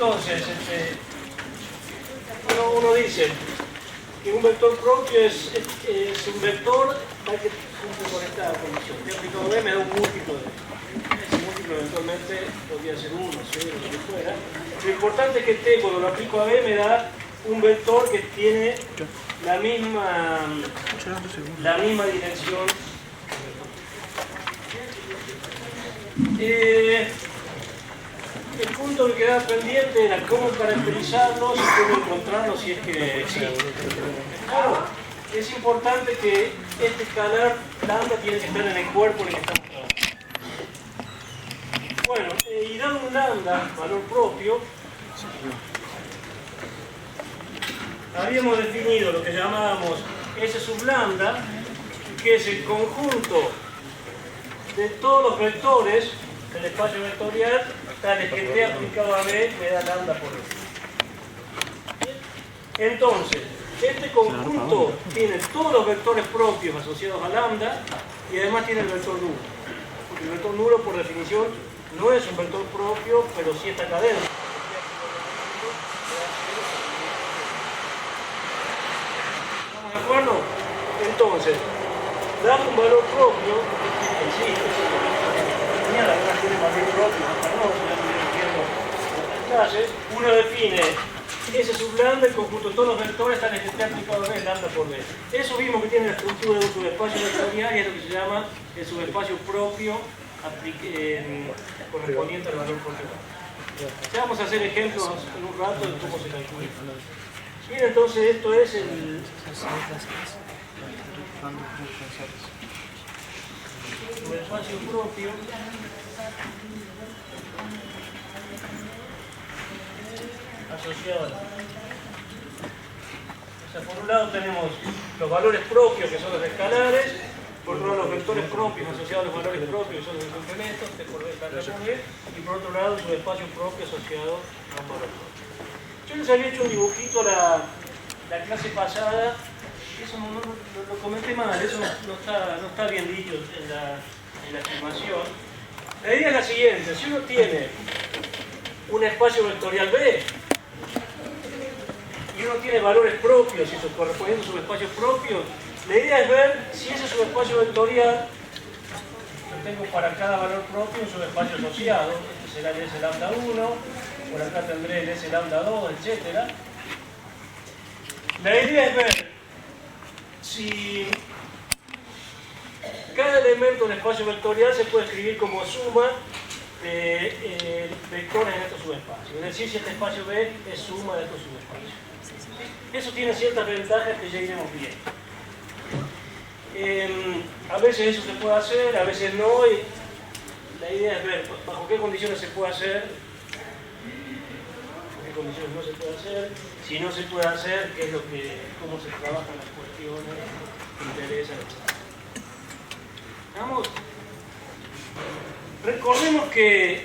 Entonces, uno dice que un vector propio es un vector que cumple con esta condición. T aplicado B me da un múltiplo de B. Ese múltiplo eventualmente podría ser 1, 0, lo que fuera. Lo importante es que T, cuando lo aplico a B, me da un vector que tiene la misma dirección. El punto que quedaba pendiente era cómo caracterizarlos y cómo encontrarlos si es que existe. Claro, es importante que este escalar lambda tiene que estar en el cuerpo en el que estamos trabajando. Bueno, y dado un lambda, valor propio, habíamos definido lo que llamábamos S sub lambda, que es el conjunto de todos los vectores del espacio vectorial tales que T aplicado a B me da lambda por B. Entonces, este conjunto tiene todos los vectores propios asociados a lambda y además tiene el vector nulo. Porque el vector nulo, por definición, no es un vector propio, pero sí está acá dentro. ¿Estamos de acuerdo? Entonces, dado un valor propio, existe. Algunas tienen valor propio, otras no, si ya estuvieron viendo otras clases. Uno define S sub lambda, el conjunto de todos los vectores tales que esté aplicado a B, lambda por B. Eso mismo que tiene la estructura de un subespacio vectorial y es lo que se llama el subespacio propio correspondiente al valor propio. Ya vamos a hacer ejemplos en un rato de cómo se calcula. Bien, entonces esto es el subespacio propio asociado a la. O sea, por un lado tenemos los valores propios, que son los escalares, por otro lado los vectores propios asociados a los valores propios, que son los complementos, T por B, K por B, y por otro lado su espacio propio asociado a un valor propio. Yo les había hecho un dibujito la clase pasada, eso lo comenté mal, eso no está bien dicho en la filmación. La idea es la siguiente: si uno tiene un espacio vectorial B y uno tiene valores propios y sus correspondientes subespacios propios, la idea es ver si ese subespacio vectorial, yo tengo para cada valor propio un subespacio asociado, este será el S lambda 1, por acá tendré el S lambda 2, etc. La idea es ver si cada elemento del espacio vectorial se puede escribir como suma de vectores en estos subespacios. Es decir, si este espacio B es suma de estos subespacios. Eso tiene ciertas ventajas que ya iremos viendo. A veces eso se puede hacer, a veces no, y la idea es ver bajo qué condiciones se puede hacer, bajo qué condiciones no se puede hacer, si no se puede hacer, qué es cómo se trabajan las cuestiones que interesan, etc. ¿Vamos? Recordemos que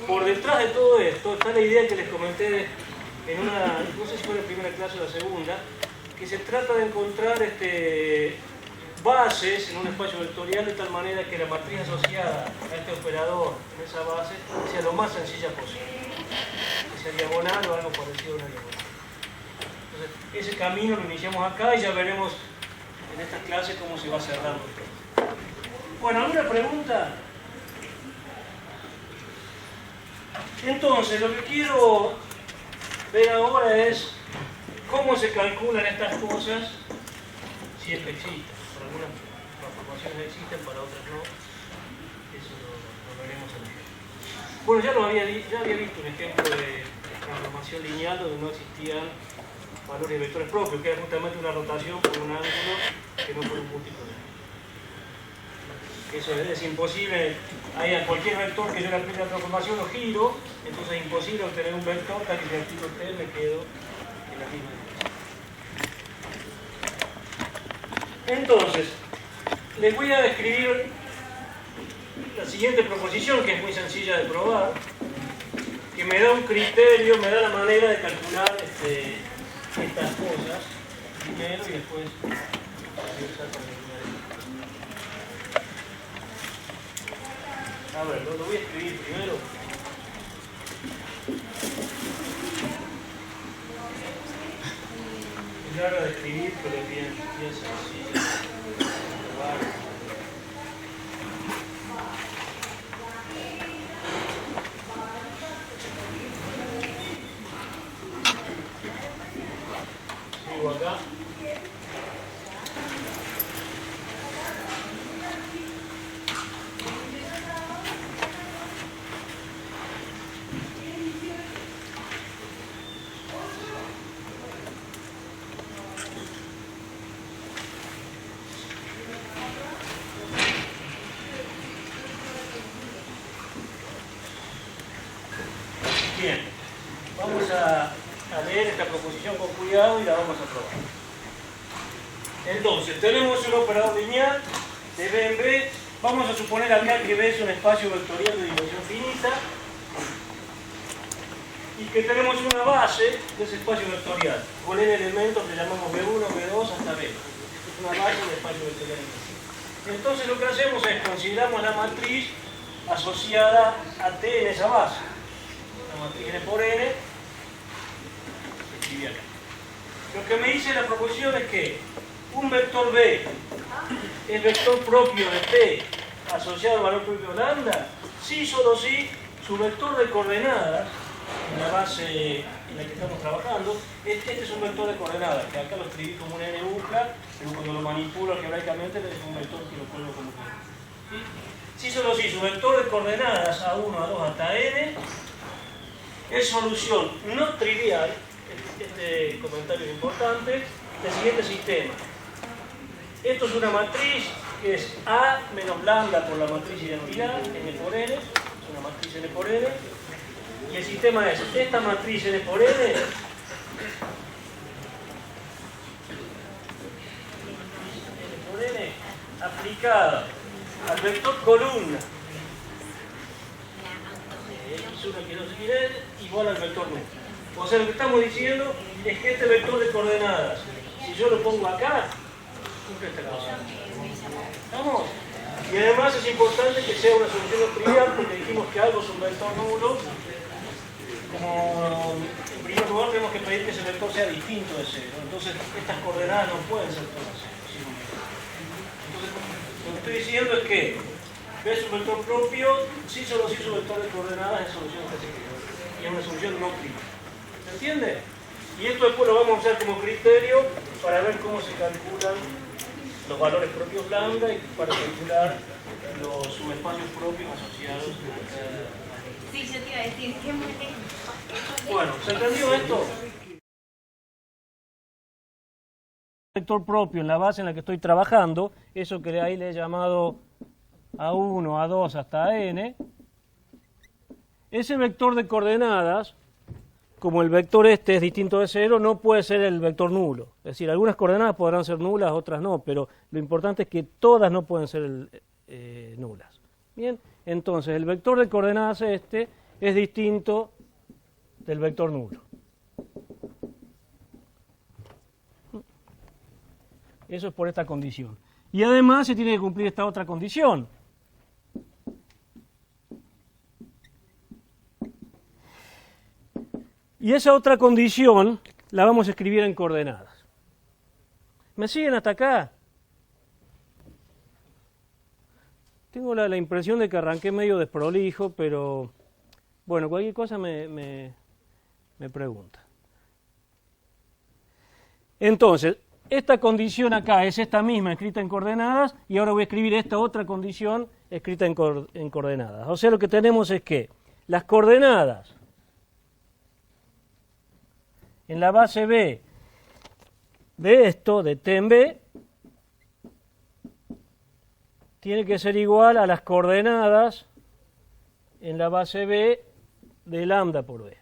por detrás de todo esto está la idea que les comenté en una, no sé si fue la primera clase o la segunda, que se trata de encontrar bases en un espacio vectorial de tal manera que la matriz asociada a este operador en esa base sea lo más sencilla posible, que sea diagonal o algo parecido a una diagonal. Entonces, ese camino lo iniciamos acá y ya veremos en esta clase cómo se va cerrando. Bueno, ¿alguna pregunta? Entonces, lo que quiero ver ahora es cómo se calculan estas cosas, si es que existen. Para algunas transformaciones existen, para otras no. Eso lo veremos en el ejemplo. Bueno, ya había visto un ejemplo de transformación lineal donde no existían valores de vectores propios, que era justamente una rotación por un ángulo que no por un múltiplo de ángulo. Eso es imposible. Hay a cualquier vector que yo le aplique la transformación lo giro, entonces es imposible obtener un vector tal que si le aplico T me quedo en la misma dirección. Entonces, les voy a describir la siguiente proposición, que es muy sencilla de probar, que me da un criterio, me da la manera de calcular estas cosas primero y después a ver, lo voy a escribir primero. muy larga de escribir, pero es bien sencilla. Sigo acá. Bien, vamos a leer esta proposición con cuidado y la vamos a probar. Entonces, tenemos un operador lineal de B en B. Vamos a suponer acá que B es un espacio vectorial de dimensión finita y que tenemos una base de ese espacio vectorial con n elementos que llamamos B1, B2 hasta B. Es una base de espacio vectorial. Entonces lo que hacemos es consideramos la matriz asociada a T en esa base. La matriz n por n se escribe acá. Lo que me dice la proposición es que un vector B es vector propio de T asociado al valor propio de lambda si, solo si, su vector de coordenadas en la base en la que estamos trabajando, este es un vector de coordenadas, que acá lo escribí como un n bucla, pero cuando lo manipulo algebraicamente es un vector que lo cuelgo como quiero. ¿Sí? Si, solo si, su vector de coordenadas A1, A2 hasta n es solución no trivial, este comentario es importante, del siguiente sistema. Esto es una matriz que es A menos lambda por la matriz identidad, n por n, es una matriz n por n, y el sistema es esta matriz n por n, aplicada al vector columna, x1, x2, xn, igual al vector número. O sea, lo que estamos diciendo es que este vector de coordenadas, si yo lo pongo acá, cumple esta cosa. ¿Estamos? Y además es importante que sea una solución no trivial, porque dijimos que algo es un vector nulo. Como en primer lugar tenemos que pedir que ese vector sea distinto de cero. Entonces estas coordenadas no pueden ser todas cero. Entonces lo que estoy diciendo es que B es un vector propio, si solo si su vector de coordenadas es solución específica. Y es una solución no trivial. ¿Se entiende? Y esto después lo vamos a usar como criterio para ver cómo se calculan los valores propios lambda y para calcular los subespacios propios asociados a Sí, yo te iba a decir, ¿qué muy bien? Bueno, ¿se entendió esto? Vector propio en la base en la que estoy trabajando, eso que ahí le he llamado A1, A2 hasta n, ese vector de coordenadas, como el vector este es distinto de cero, no puede ser el vector nulo. Es decir, algunas coordenadas podrán ser nulas, otras no, pero lo importante es que todas no pueden ser nulas. Bien, entonces el vector de coordenadas este es distinto del vector nulo. Eso es por esta condición. Y además se tiene que cumplir esta otra condición. Y esa otra condición la vamos a escribir en coordenadas. ¿Me siguen hasta acá? Tengo la impresión de que arranqué medio desprolijo, pero bueno, cualquier cosa me pregunta. Entonces, esta condición acá es esta misma escrita en coordenadas y ahora voy a escribir esta otra condición escrita en coordenadas. O sea, lo que tenemos es que las coordenadas en la base B de esto, de T en B, tiene que ser igual a las coordenadas en la base B de lambda por B.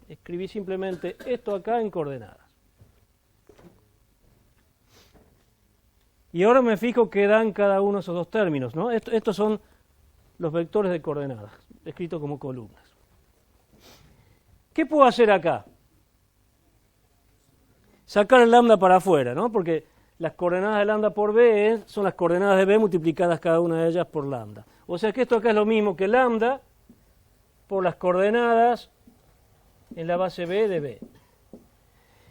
Escribí simplemente esto acá en coordenadas. Y ahora me fijo qué dan cada uno de esos dos términos, ¿no? Estos son los vectores de coordenadas, escritos como columnas. ¿Qué puedo hacer acá? Sacar el lambda para afuera, ¿no? Porque las coordenadas de lambda por B son las coordenadas de B multiplicadas cada una de ellas por lambda. O sea que esto acá es lo mismo que lambda por las coordenadas en la base B de B.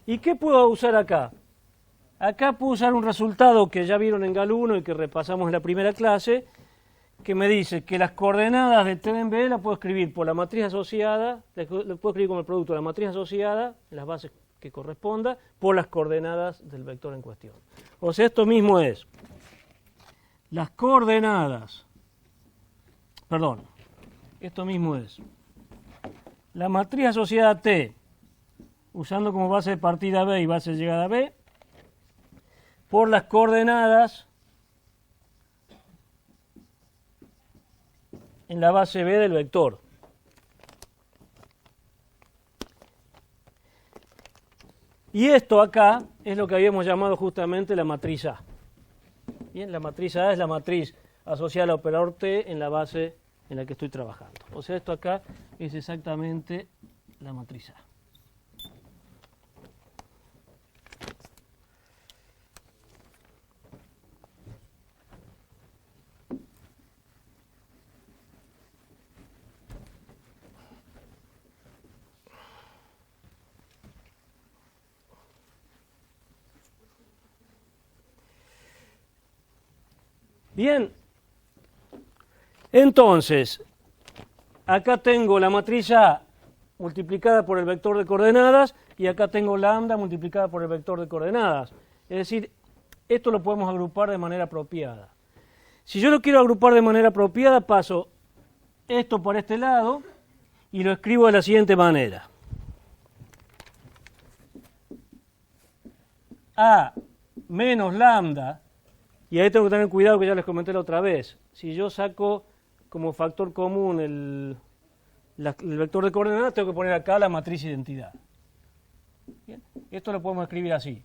¿Y qué puedo usar acá? Acá puedo usar un resultado que ya vieron en GAL 1 y que repasamos en la primera clase, que me dice que las coordenadas de T en B las puedo escribir por la matriz asociada, las puedo escribir como el producto de la matriz asociada, en las bases que corresponda, por las coordenadas del vector en cuestión. O sea, esto mismo es las coordenadas, perdón, esto mismo es la matriz asociada T, usando como base de partida B y base de llegada B, por las coordenadas en la base B del vector. Y esto acá es lo que habíamos llamado justamente la matriz A. Bien, la matriz A es la matriz asociada al operador T en la base en la que estoy trabajando. O sea, esto acá es exactamente la matriz A. Bien, entonces, acá tengo la matriz A multiplicada por el vector de coordenadas y acá tengo lambda multiplicada por el vector de coordenadas. Es decir, esto lo podemos agrupar de manera apropiada. Si yo lo quiero agrupar de manera apropiada, paso esto por este lado y lo escribo de la siguiente manera. A menos lambda. Y ahí tengo que tener cuidado que ya les comenté la otra vez. Si yo saco como factor común el vector de coordenadas, tengo que poner acá la matriz identidad. Bien. Esto lo podemos escribir así.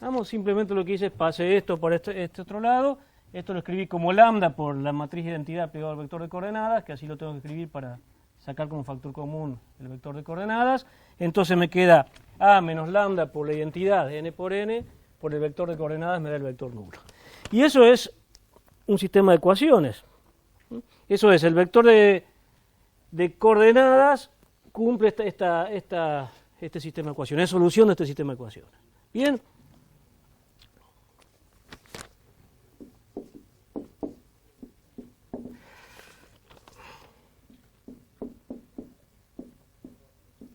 Vamos, simplemente lo que hice es pase esto por este otro lado. Esto lo escribí como lambda por la matriz de identidad pegado al vector de coordenadas, que así lo tengo que escribir para sacar como factor común el vector de coordenadas. Entonces me queda A menos lambda por la identidad de n por el vector de coordenadas me da el vector nulo. Y eso es un sistema de ecuaciones. Eso es, el vector de coordenadas cumple este sistema de ecuaciones, es solución de este sistema de ecuaciones. Bien.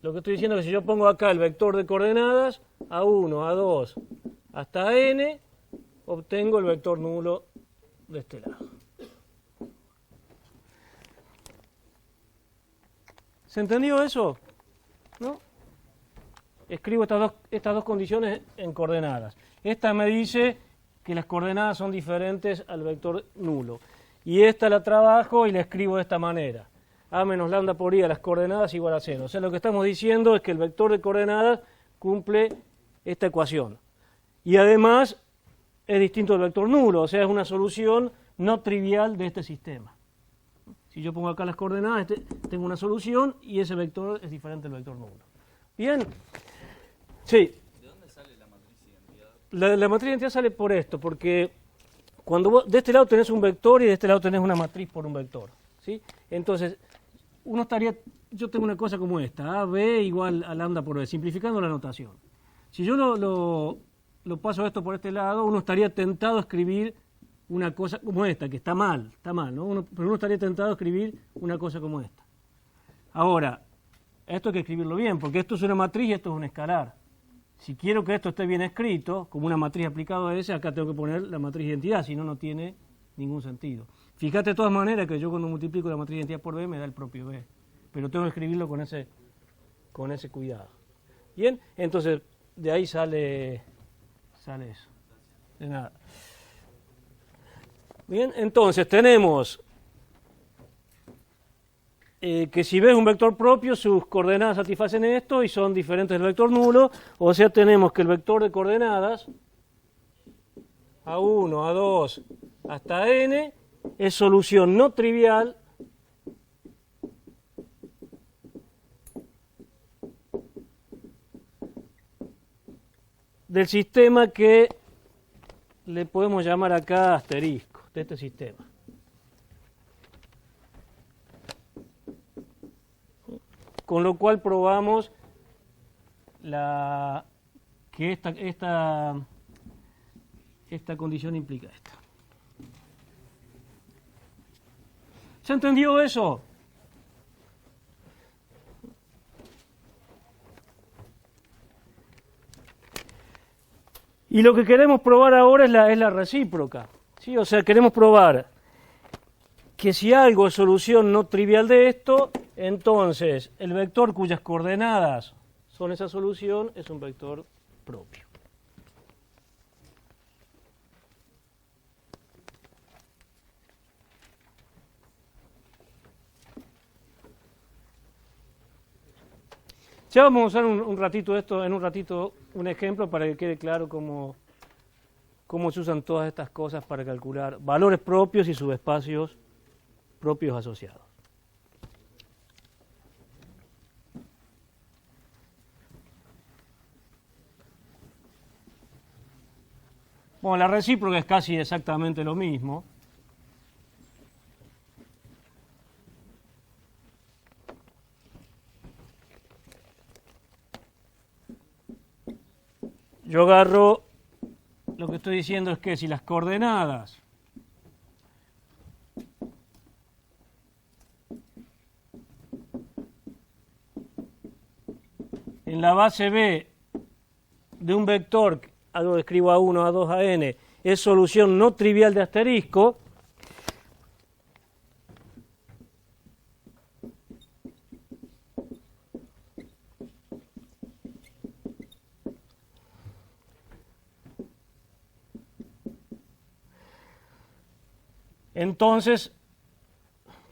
Lo que estoy diciendo es que si yo pongo acá el vector de coordenadas, A1, A2, hasta n, obtengo el vector nulo de este lado. ¿Se entendió eso? ¿No? Escribo estas dos condiciones en coordenadas. Esta me dice que las coordenadas son diferentes al vector nulo. Y esta la trabajo y la escribo de esta manera. A menos lambda por i a las coordenadas igual a 0. O sea, lo que estamos diciendo es que el vector de coordenadas cumple esta ecuación. Y además es distinto del vector nulo, o sea, es una solución no trivial de este sistema. Si yo pongo acá las coordenadas, tengo una solución y ese vector es diferente del vector nulo. ¿Bien? Sí. ¿De dónde sale la matriz de identidad? La matriz de identidad sale por esto, porque cuando vos de este lado tenés un vector y de este lado tenés una matriz por un vector. ¿Sí? Entonces, yo tengo una cosa como esta, A, B igual a lambda por B, simplificando la notación. Si yo lo paso esto por este lado, uno estaría tentado a escribir una cosa como esta, que está mal, ¿no? Pero uno estaría tentado a escribir una cosa como esta. Ahora, esto hay que escribirlo bien, porque esto es una matriz y esto es un escalar. Si quiero que esto esté bien escrito, como una matriz aplicada a ese, acá tengo que poner la matriz de identidad, si no, no tiene ningún sentido. Fíjate de todas maneras que yo cuando multiplico la matriz de identidad por B me da el propio B, pero tengo que escribirlo con ese cuidado. Bien, entonces de ahí sale eso. De nada. Bien, entonces tenemos que si B es un vector propio, sus coordenadas satisfacen esto y son diferentes del vector nulo, o sea, tenemos que el vector de coordenadas A1, A2 hasta n es solución no trivial del sistema que le podemos llamar acá asterisco de este sistema. Con lo cual probamos que esta condición implica esta. ¿Se entendió eso? Y lo que queremos probar ahora es la recíproca, ¿sí? O sea, queremos probar que si algo es solución no trivial de esto, entonces el vector cuyas coordenadas son esa solución es un vector propio. Ya vamos a usar un ratito esto, en un ratito un ejemplo para que quede claro cómo se usan todas estas cosas para calcular valores propios y subespacios propios asociados. Bueno, la recíproca es casi exactamente lo mismo. Yo agarro, lo que estoy diciendo es que si las coordenadas en la base B de un vector, algo que escribo A1, A2, AN, es solución no trivial de asterisco, entonces,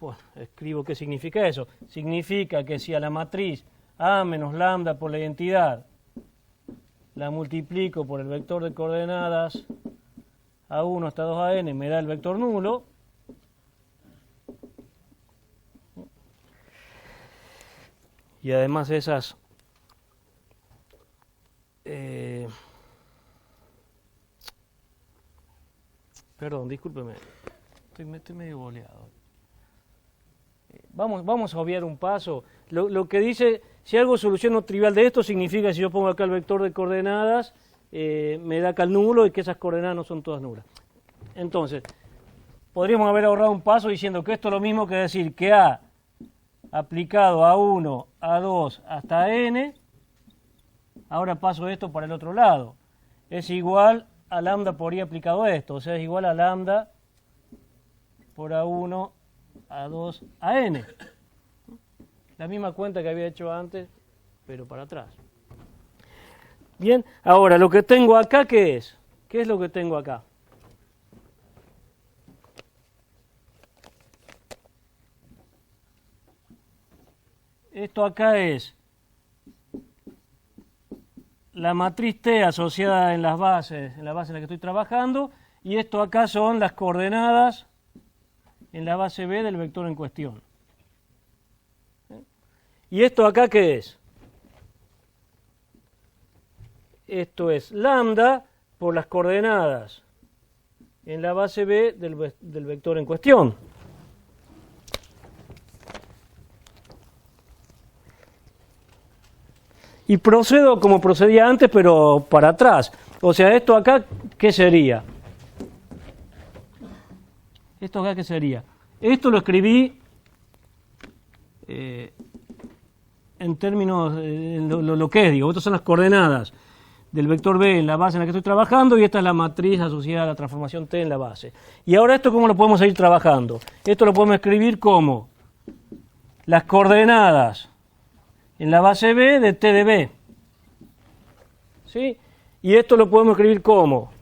bueno, escribo qué significa eso. Significa que si a la matriz A menos lambda por la identidad la multiplico por el vector de coordenadas A1 hasta 2AN me da el vector nulo. Y además esas perdón, discúlpeme, estoy medio boleado. Vamos a obviar un paso. Lo que dice, si algo es solución no trivial de esto, significa que si yo pongo acá el vector de coordenadas, me da acá el nulo y que esas coordenadas no son todas nulas. Entonces, podríamos haber ahorrado un paso diciendo que esto es lo mismo que decir que A aplicado a 1, a 2 hasta n, ahora paso esto para el otro lado, es igual a lambda por i aplicado a esto, o sea, es igual a lambda por A1, A2, a n. La misma cuenta que había hecho antes, pero para atrás. Bien, ahora lo que tengo acá, ¿qué es? ¿Qué es lo que tengo acá? Esto acá es la matriz T asociada en la base en la que estoy trabajando, y esto acá son las coordenadas en la base B del vector en cuestión. ¿Y esto acá qué es? Esto es lambda por las coordenadas en la base B del vector en cuestión. Y procedo como procedía antes, pero para atrás. O sea, esto acá, ¿qué sería? ¿Esto acá qué sería? Esto lo escribí en términos, lo que es, digo, estas son las coordenadas del vector B en la base en la que estoy trabajando, y esta es la matriz asociada a la transformación T en la base. Y ahora esto, ¿cómo lo podemos seguir trabajando? Esto lo podemos escribir como las coordenadas en la base B de T de B. ¿Sí? Y esto lo podemos escribir como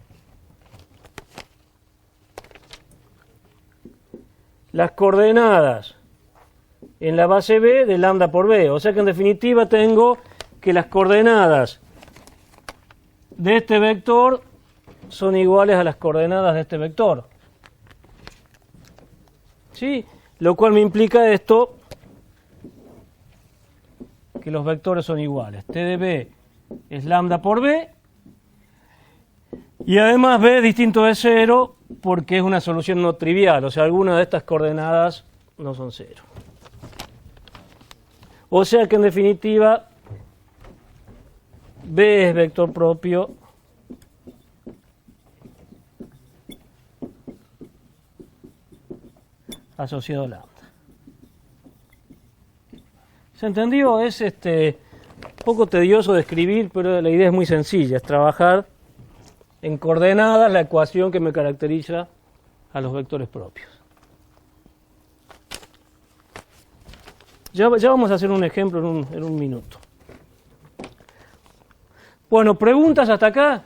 las coordenadas en la base B de lambda por B. O sea que en definitiva tengo que las coordenadas de este vector son iguales a las coordenadas de este vector. ¿Sí? Lo cual me implica esto, que los vectores son iguales. T de B es lambda por B, Y además B es distinto de 0 porque es una solución no trivial, o sea, alguna de estas coordenadas no son 0. O sea que en definitiva B es vector propio asociado a lambda. ¿Se entendió? Es poco tedioso de escribir, pero la idea es muy sencilla, es trabajar en coordenadas la ecuación que me caracteriza a los vectores propios. Ya vamos a hacer un ejemplo en un minuto. Bueno, ¿preguntas hasta acá?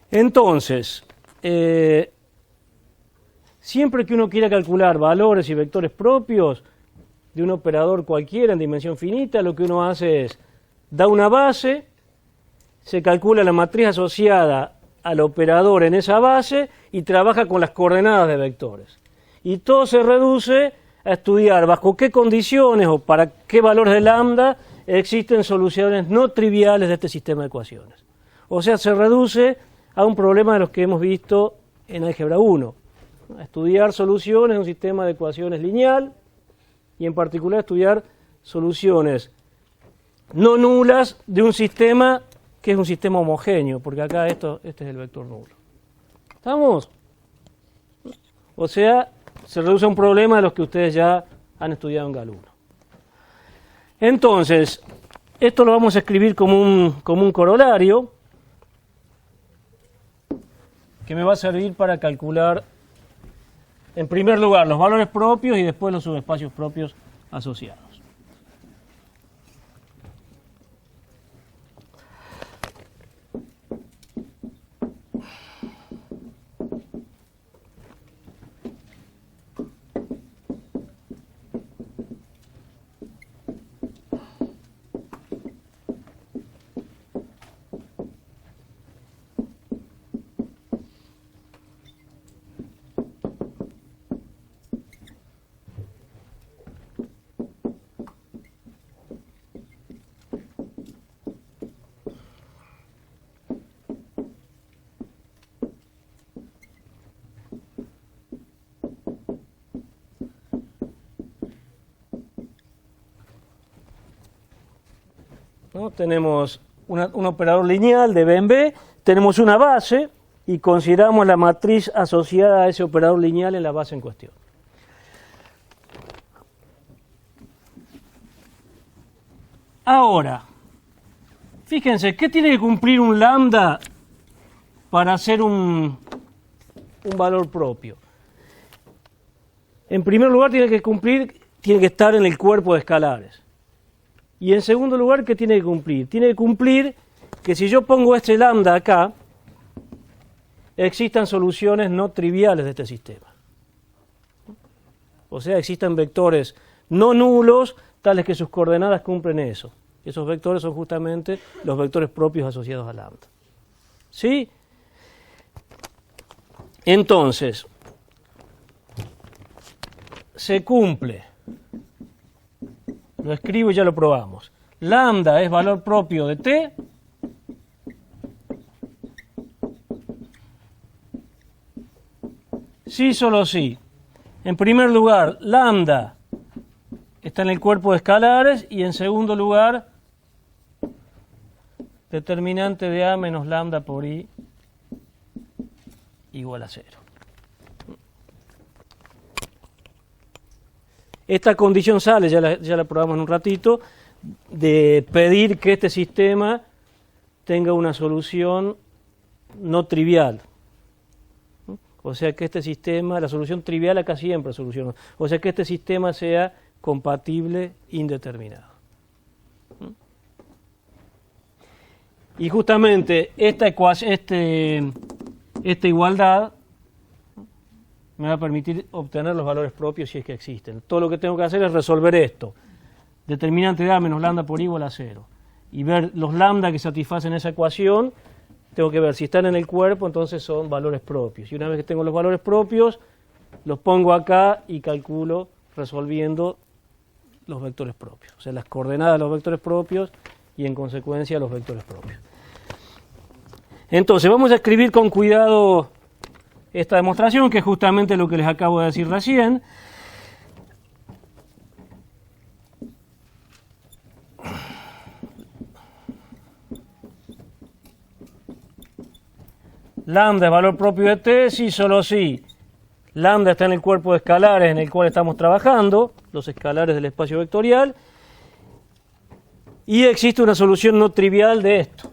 Entonces, siempre que uno quiera calcular valores y vectores propios de un operador cualquiera en dimensión finita, lo que uno hace es, da una base, se calcula la matriz asociada al operador en esa base y trabaja con las coordenadas de vectores. Y todo se reduce a estudiar bajo qué condiciones o para qué valores de lambda existen soluciones no triviales de este sistema de ecuaciones. O sea, se reduce a un problema de los que hemos visto en álgebra 1, a estudiar soluciones de un sistema de ecuaciones lineal y en particular estudiar soluciones no nulas de un sistema que es un sistema homogéneo, porque acá este es el vector nulo. ¿Estamos? O sea, se reduce a un problema de los que ustedes ya han estudiado en GAL 1. Entonces, esto lo vamos a escribir como un corolario que me va a servir para calcular, en primer lugar, los valores propios y después los subespacios propios asociados. ¿No? Tenemos un operador lineal de B en B, tenemos una base y consideramos la matriz asociada a ese operador lineal en la base en cuestión. Ahora, fíjense, ¿qué tiene que cumplir un lambda para ser un valor propio? En primer lugar, tiene que estar en el cuerpo de escalares. Y en segundo lugar, ¿qué tiene que cumplir? Tiene que cumplir que si yo pongo este lambda acá, existan soluciones no triviales de este sistema. O sea, existan vectores no nulos, tales que sus coordenadas cumplen eso. Esos vectores son justamente los vectores propios asociados a lambda. ¿Sí? Entonces, se cumple. Lo escribo y ya lo probamos. Lambda es valor propio de T. Sí, solo sí. En primer lugar, lambda está en el cuerpo de escalares y en segundo lugar, determinante de A menos lambda por I igual a 0. Esta condición sale, ya la probamos en un ratito, de pedir que este sistema tenga una solución no trivial. O sea que este sistema, la solución trivial acá siempre soluciona. O sea que este sistema sea compatible indeterminado. Y justamente esta igualdad me va a permitir obtener los valores propios si es que existen. Todo lo que tengo que hacer es resolver esto. Determinante de A menos lambda por I igual a 0. Y ver los lambda que satisfacen esa ecuación tengo que ver si están en el cuerpo, entonces son valores propios. Y una vez que tengo los valores propios, los pongo acá y calculo resolviendo los vectores propios. O sea, las coordenadas de los vectores propios y en consecuencia los vectores propios. Entonces, vamos a escribir con cuidado esta demostración, que es justamente lo que les acabo de decir recién. Lambda es valor propio de T si solo si lambda está en el cuerpo de escalares en el cual estamos trabajando, los escalares del espacio vectorial, y existe una solución no trivial de esto.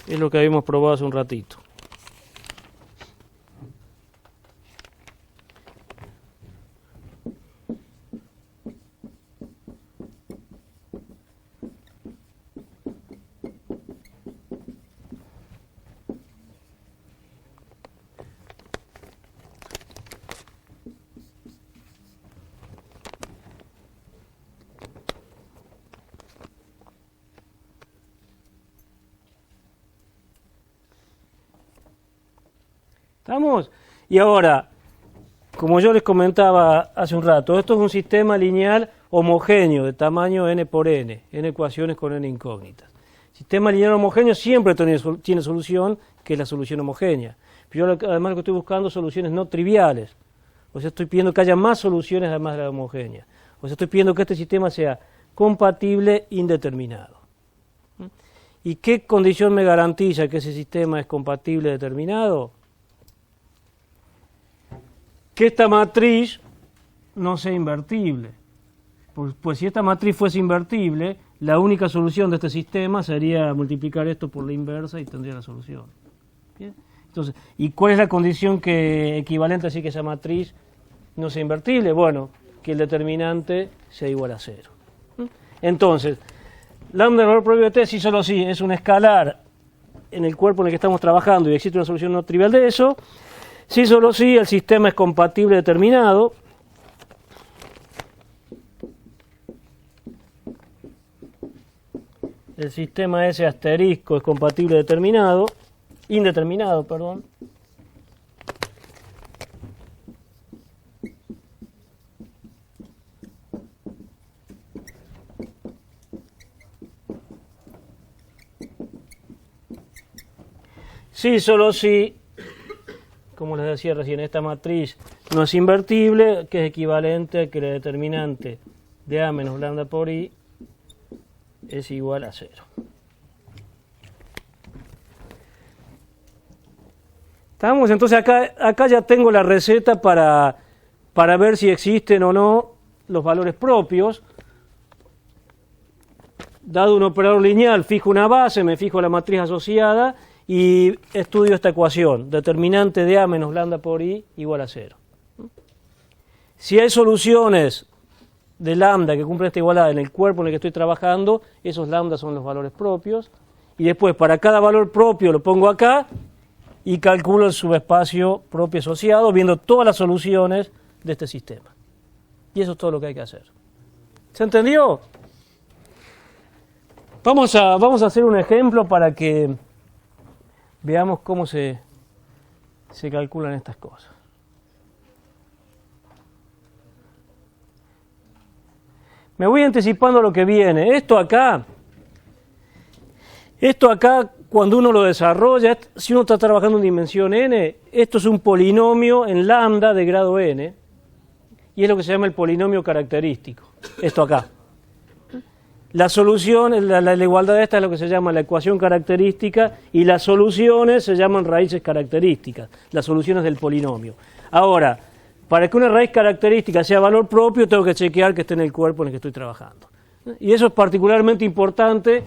Es lo que habíamos probado hace un ratito. ¿Estamos? Y ahora, como yo les comentaba hace un rato, esto es un sistema lineal homogéneo de tamaño n por n ecuaciones con n incógnitas. Sistema lineal homogéneo siempre tiene solución, que es la solución homogénea. Pero yo además lo que estoy buscando son soluciones no triviales. O sea, estoy pidiendo que haya más soluciones además de la homogénea. O sea, estoy pidiendo que este sistema sea compatible indeterminado. ¿Y qué condición me garantiza que ese sistema es compatible determinado? Que esta matriz no sea invertible. Pues si esta matriz fuese invertible, la única solución de este sistema sería multiplicar esto por la inversa y tendría la solución. ¿Bien? Entonces, ¿y cuál es la condición equivalente a decir que esa matriz no sea invertible? Bueno, que el determinante sea igual a 0. Entonces, lambda del valor propio de T, si solo si es un escalar en el cuerpo en el que estamos trabajando y existe una solución no trivial de eso, si solo si el sistema es compatible determinado, el sistema S asterisco es compatible determinado, indeterminado, perdón. Si solo si, como les decía recién, esta matriz no es invertible, que es equivalente a que la determinante de A menos lambda por I es igual a 0. ¿Estamos? Entonces acá ya tengo la receta para ver si existen o no los valores propios. Dado un operador lineal, fijo una base, me fijo la matriz asociada y estudio esta ecuación, determinante de A menos lambda por I igual a 0. Si hay soluciones de lambda que cumplen esta igualdad en el cuerpo en el que estoy trabajando, esos lambda son los valores propios, y después para cada valor propio lo pongo acá y calculo el subespacio propio asociado viendo todas las soluciones de este sistema. Y eso es todo lo que hay que hacer. ¿Se entendió? Vamos a hacer un ejemplo para que veamos cómo se calculan estas cosas. Me voy anticipando lo que viene. Esto acá, cuando uno lo desarrolla, si uno está trabajando en dimensión n, esto es un polinomio en lambda de grado n, y es lo que se llama el polinomio característico. Esto acá. La solución, la igualdad de esta es lo que se llama la ecuación característica, y las soluciones se llaman raíces características, las soluciones del polinomio. Ahora, para que una raíz característica sea valor propio, tengo que chequear que esté en el cuerpo en el que estoy trabajando. Y eso es particularmente importante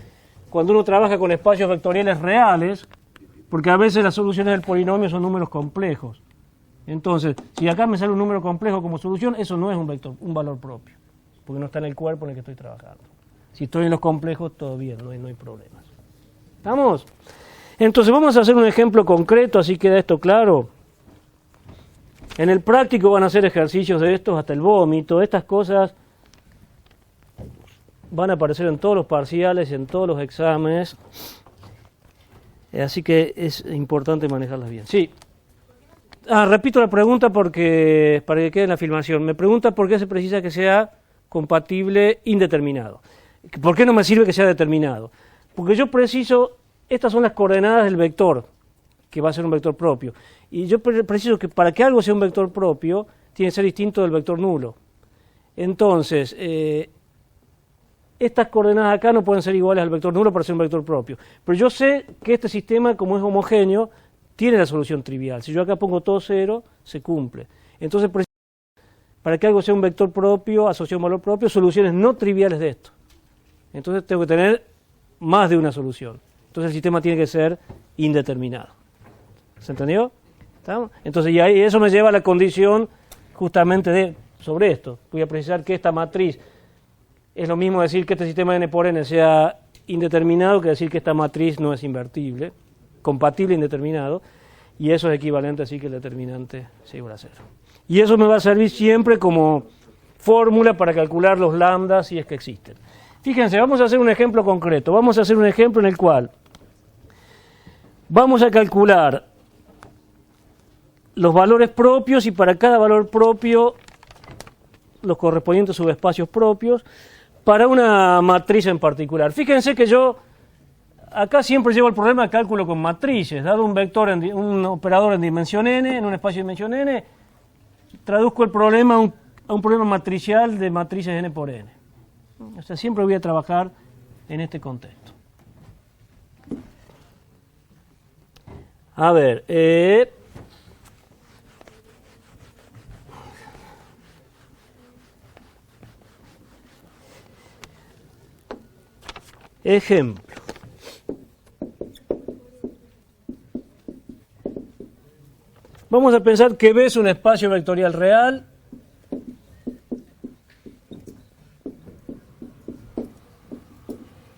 cuando uno trabaja con espacios vectoriales reales, porque a veces las soluciones del polinomio son números complejos. Entonces, si acá me sale un número complejo como solución, eso no es un valor propio, porque no está en el cuerpo en el que estoy trabajando. Si estoy en los complejos, todo bien, no hay problemas. ¿Estamos? Entonces vamos a hacer un ejemplo concreto, así queda esto claro. En el práctico van a hacer ejercicios de estos hasta el vómito. Estas cosas van a aparecer en todos los parciales, en todos los exámenes, así que es importante manejarlas bien. Sí. Repito la pregunta porque para que quede en la filmación. Me pregunta por qué se precisa que sea compatible indeterminado. ¿Por qué no me sirve que sea determinado? Porque yo preciso, estas son las coordenadas del vector, que va a ser un vector propio. Y yo preciso que para que algo sea un vector propio, tiene que ser distinto del vector nulo. Entonces, estas coordenadas acá no pueden ser iguales al vector nulo para ser un vector propio. Pero yo sé que este sistema, como es homogéneo, tiene la solución trivial. Si yo acá pongo todo 0, se cumple. Entonces, para que algo sea un vector propio, asociado a un valor propio, soluciones no triviales de esto. Entonces tengo que tener más de una solución. Entonces el sistema tiene que ser indeterminado. ¿Se entendió? ¿Estamos? Entonces, y ahí eso me lleva a la condición justamente sobre esto. Voy a precisar que esta matriz es lo mismo decir que este sistema n por n sea indeterminado que decir que esta matriz no es invertible, compatible indeterminado, y eso es equivalente a decir que el determinante es igual a 0. Y eso me va a servir siempre como fórmula para calcular los lambdas si es que existen. Fíjense, vamos a hacer un ejemplo concreto. Vamos a hacer un ejemplo en el cual vamos a calcular los valores propios y para cada valor propio los correspondientes subespacios propios para una matriz en particular. Fíjense que yo acá siempre llevo el problema de cálculo con matrices. Dado un vector, un operador en dimensión n, en un espacio de dimensión n, traduzco el problema a un problema matricial de matrices n por n. O sea, siempre voy a trabajar en este contexto. A ver, ejemplo. Vamos a pensar que B es un espacio vectorial real.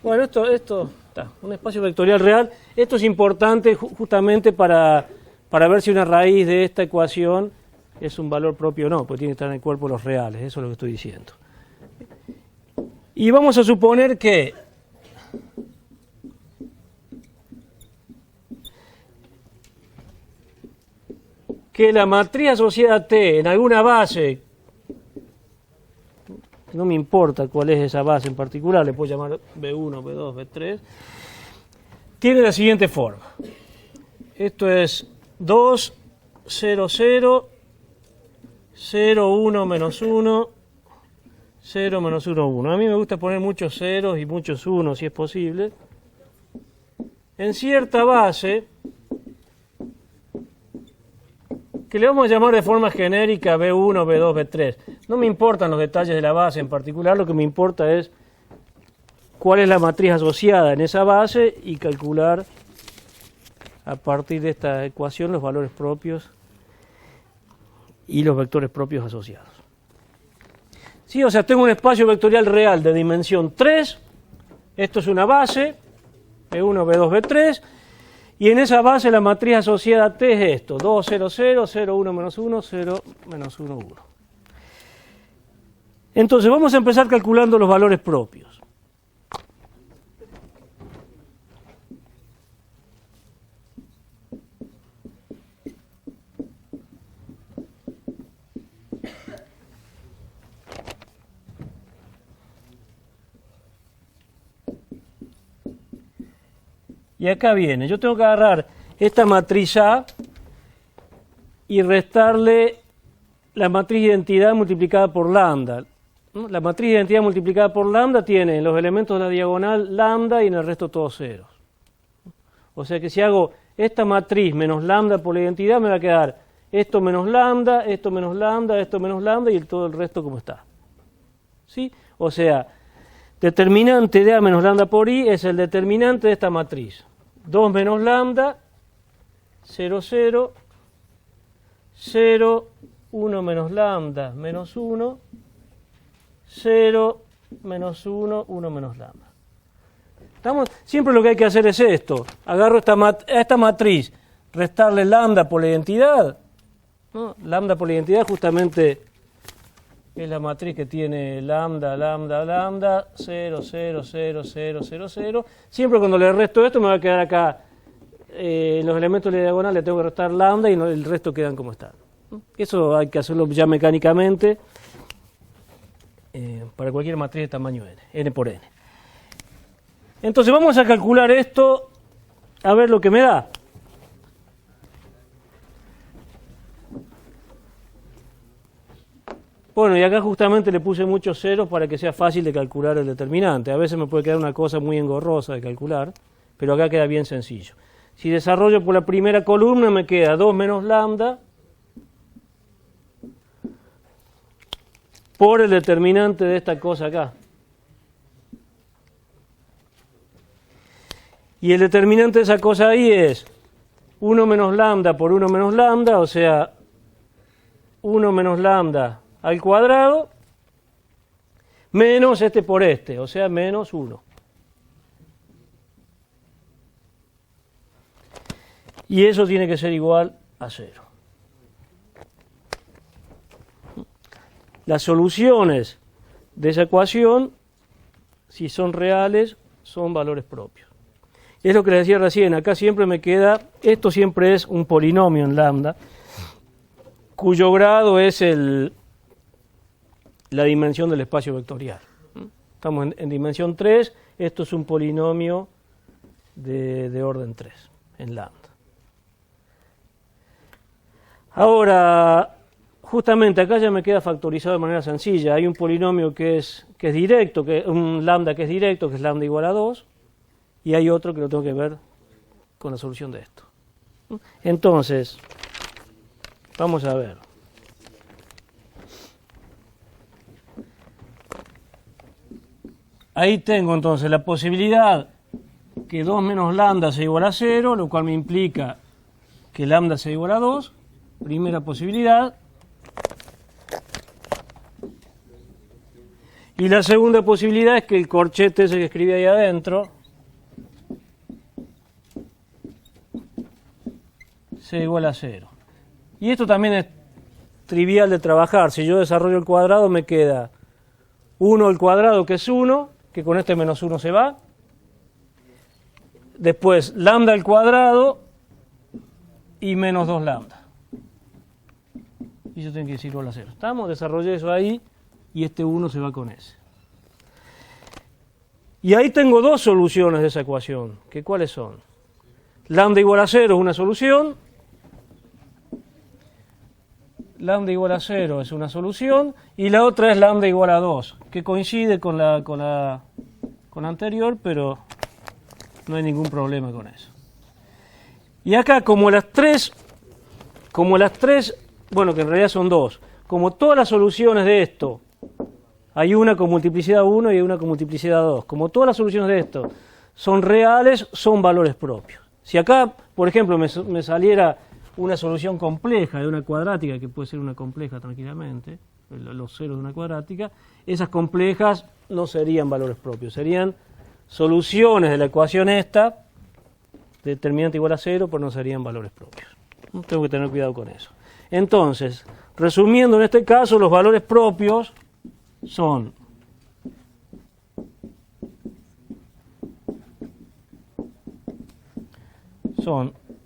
Bueno, esto está, un espacio vectorial real. Esto es importante justamente para ver si una raíz de esta ecuación es un valor propio o no, porque tiene que estar en el cuerpo de los reales, eso es lo que estoy diciendo. Y vamos a suponer que la matriz asociada a T en alguna base, no me importa cuál es esa base en particular, le puedo llamar B1, B2, B3, tiene la siguiente forma. Esto es 2, 0, 0, 0, 1, menos 1, 0, menos 1, 1. A mí me gusta poner muchos ceros y muchos unos si es posible. En cierta base, que le vamos a llamar de forma genérica B1, B2, B3. No me importan los detalles de la base en particular, lo que me importa es cuál es la matriz asociada en esa base y calcular a partir de esta ecuación los valores propios y los vectores propios asociados. Sí, o sea, tengo un espacio vectorial real de dimensión 3, esto es una base, B1, B2, B3, y en esa base la matriz asociada a T es esto, 2, 0, 0, 0, 1, menos 1, 0, menos 1, 1. Entonces vamos a empezar calculando los valores propios. Y acá viene, yo tengo que agarrar esta matriz A y restarle la matriz de identidad multiplicada por lambda. La matriz de identidad multiplicada por lambda tiene en los elementos de la diagonal lambda y en el resto todos ceros. O sea que si hago esta matriz menos lambda por la identidad me va a quedar esto menos lambda, esto menos lambda, esto menos lambda y todo el resto como está. ¿Sí? O sea, determinante de A menos lambda por I es el determinante de esta matriz. 2 menos lambda, 0, 0, 0, 1 menos lambda, menos 1, 0, menos 1, 1 menos lambda. ¿Estamos? Siempre lo que hay que hacer es esto. Agarro esta matriz, restarle lambda por la identidad, ¿no? Lambda por la identidad justamente es la matriz que tiene lambda, lambda, lambda, 0, 0, 0, 0, 0, 0. Siempre cuando le resto esto me va a quedar acá, en los elementos de la diagonal le tengo que restar lambda y el resto quedan como están. Eso hay que hacerlo ya mecánicamente para cualquier matriz de tamaño n, n por n. Entonces vamos a calcular esto, a ver lo que me da. Bueno, y acá justamente le puse muchos ceros para que sea fácil de calcular el determinante. A veces me puede quedar una cosa muy engorrosa de calcular, pero acá queda bien sencillo. Si desarrollo por la primera columna me queda 2 menos lambda por el determinante de esta cosa acá. Y el determinante de esa cosa ahí es 1 menos lambda por 1 menos lambda, o sea, 1 menos lambda al cuadrado, menos este por este, o sea, menos 1. Y eso tiene que ser igual a 0. Las soluciones de esa ecuación, si son reales, son valores propios. Es lo que les decía recién, acá siempre me queda, esto siempre es un polinomio en lambda, cuyo grado es la dimensión del espacio vectorial. Estamos en dimensión 3, esto es un polinomio de orden 3 en lambda. Ahora, justamente acá ya me queda factorizado de manera sencilla. Hay un polinomio que es directo, un lambda que es directo, que es lambda igual a 2, y hay otro que lo tengo que ver con la solución de esto. Entonces, vamos a ver. Ahí tengo entonces la posibilidad que 2 menos lambda sea igual a 0, lo cual me implica que lambda sea igual a 2. Primera posibilidad. Y la segunda posibilidad es que el corchete ese que escribí ahí adentro sea igual a 0. Y esto también es trivial de trabajar. Si yo desarrollo el cuadrado me queda 1 al cuadrado, que es 1, que con este menos 1 se va. Después lambda al cuadrado y menos 2 lambda. Y yo tengo que decir igual a 0. ¿Estamos? Desarrollé eso ahí y este 1 se va con ese. Y ahí tengo dos soluciones de esa ecuación. ¿Cuáles son? Lambda igual a 0 es una solución. Lambda igual a 0 es una solución. Y la otra es lambda igual a 2, que coincide con la anterior, pero no hay ningún problema con eso. Y acá, como las tres, bueno, que en realidad son dos, como todas las soluciones de esto, hay una con multiplicidad 1 y hay una con multiplicidad 2, como todas las soluciones de esto son reales, son valores propios. Si acá, por ejemplo, me saliera una solución compleja de una cuadrática, que puede ser una compleja tranquilamente, los ceros de una cuadrática, esas complejas no serían valores propios, serían soluciones de la ecuación esta, determinante igual a 0, pero no serían valores propios. Tengo que tener cuidado con eso. Entonces, resumiendo en este caso, los valores propios son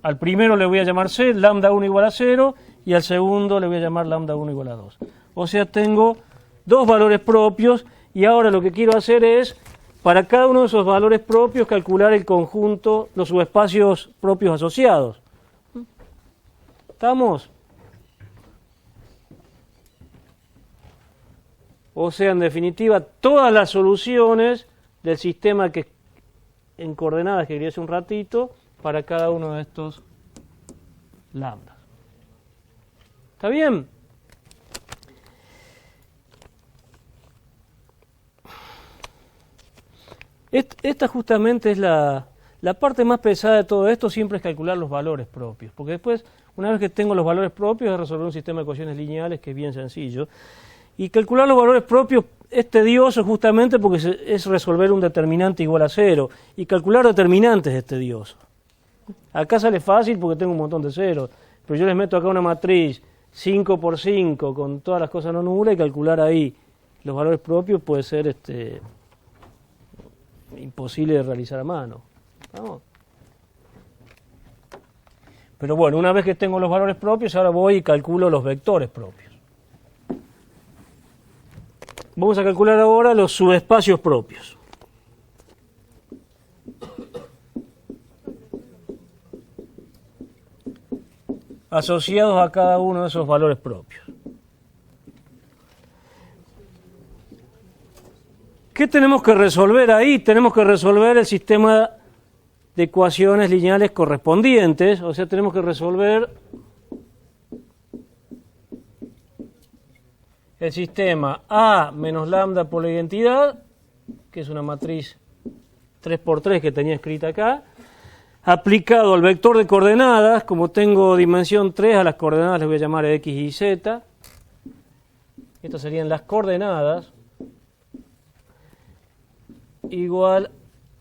al primero le voy a llamar C, lambda 1 igual a 0, y al segundo le voy a llamar lambda 1 igual a 2. O sea, tengo dos valores propios, y ahora lo que quiero hacer es, para cada uno de esos valores propios, calcular el conjunto, los subespacios propios asociados. ¿Estamos? O sea, en definitiva, todas las soluciones del sistema en coordenadas que quería hace un ratito, para cada uno de estos lambdas. ¿Está bien? Esta justamente es la parte más pesada de todo esto, siempre es calcular los valores propios, porque después, una vez que tengo los valores propios, es resolver un sistema de ecuaciones lineales que es bien sencillo. Y calcular los valores propios es tedioso justamente porque es resolver un determinante igual a 0, y calcular determinantes es tedioso. Acá sale fácil porque tengo un montón de ceros, pero yo les meto acá una matriz 5 por 5 con todas las cosas no nulas y calcular ahí los valores propios puede ser imposible de realizar a mano. ¿Vamos? Pero bueno, una vez que tengo los valores propios, ahora voy y calculo los vectores propios. Vamos a calcular ahora los subespacios propios. Asociados a cada uno de esos valores propios. ¿Qué tenemos que resolver ahí? Tenemos que resolver el sistema de ecuaciones lineales correspondientes, o sea, tenemos que resolver el sistema A menos lambda por la identidad, que es una matriz 3×3 que tenía escrita acá, aplicado al vector de coordenadas. Como tengo dimensión 3, a las coordenadas les voy a llamar X y Z. Estas serían las coordenadas, igual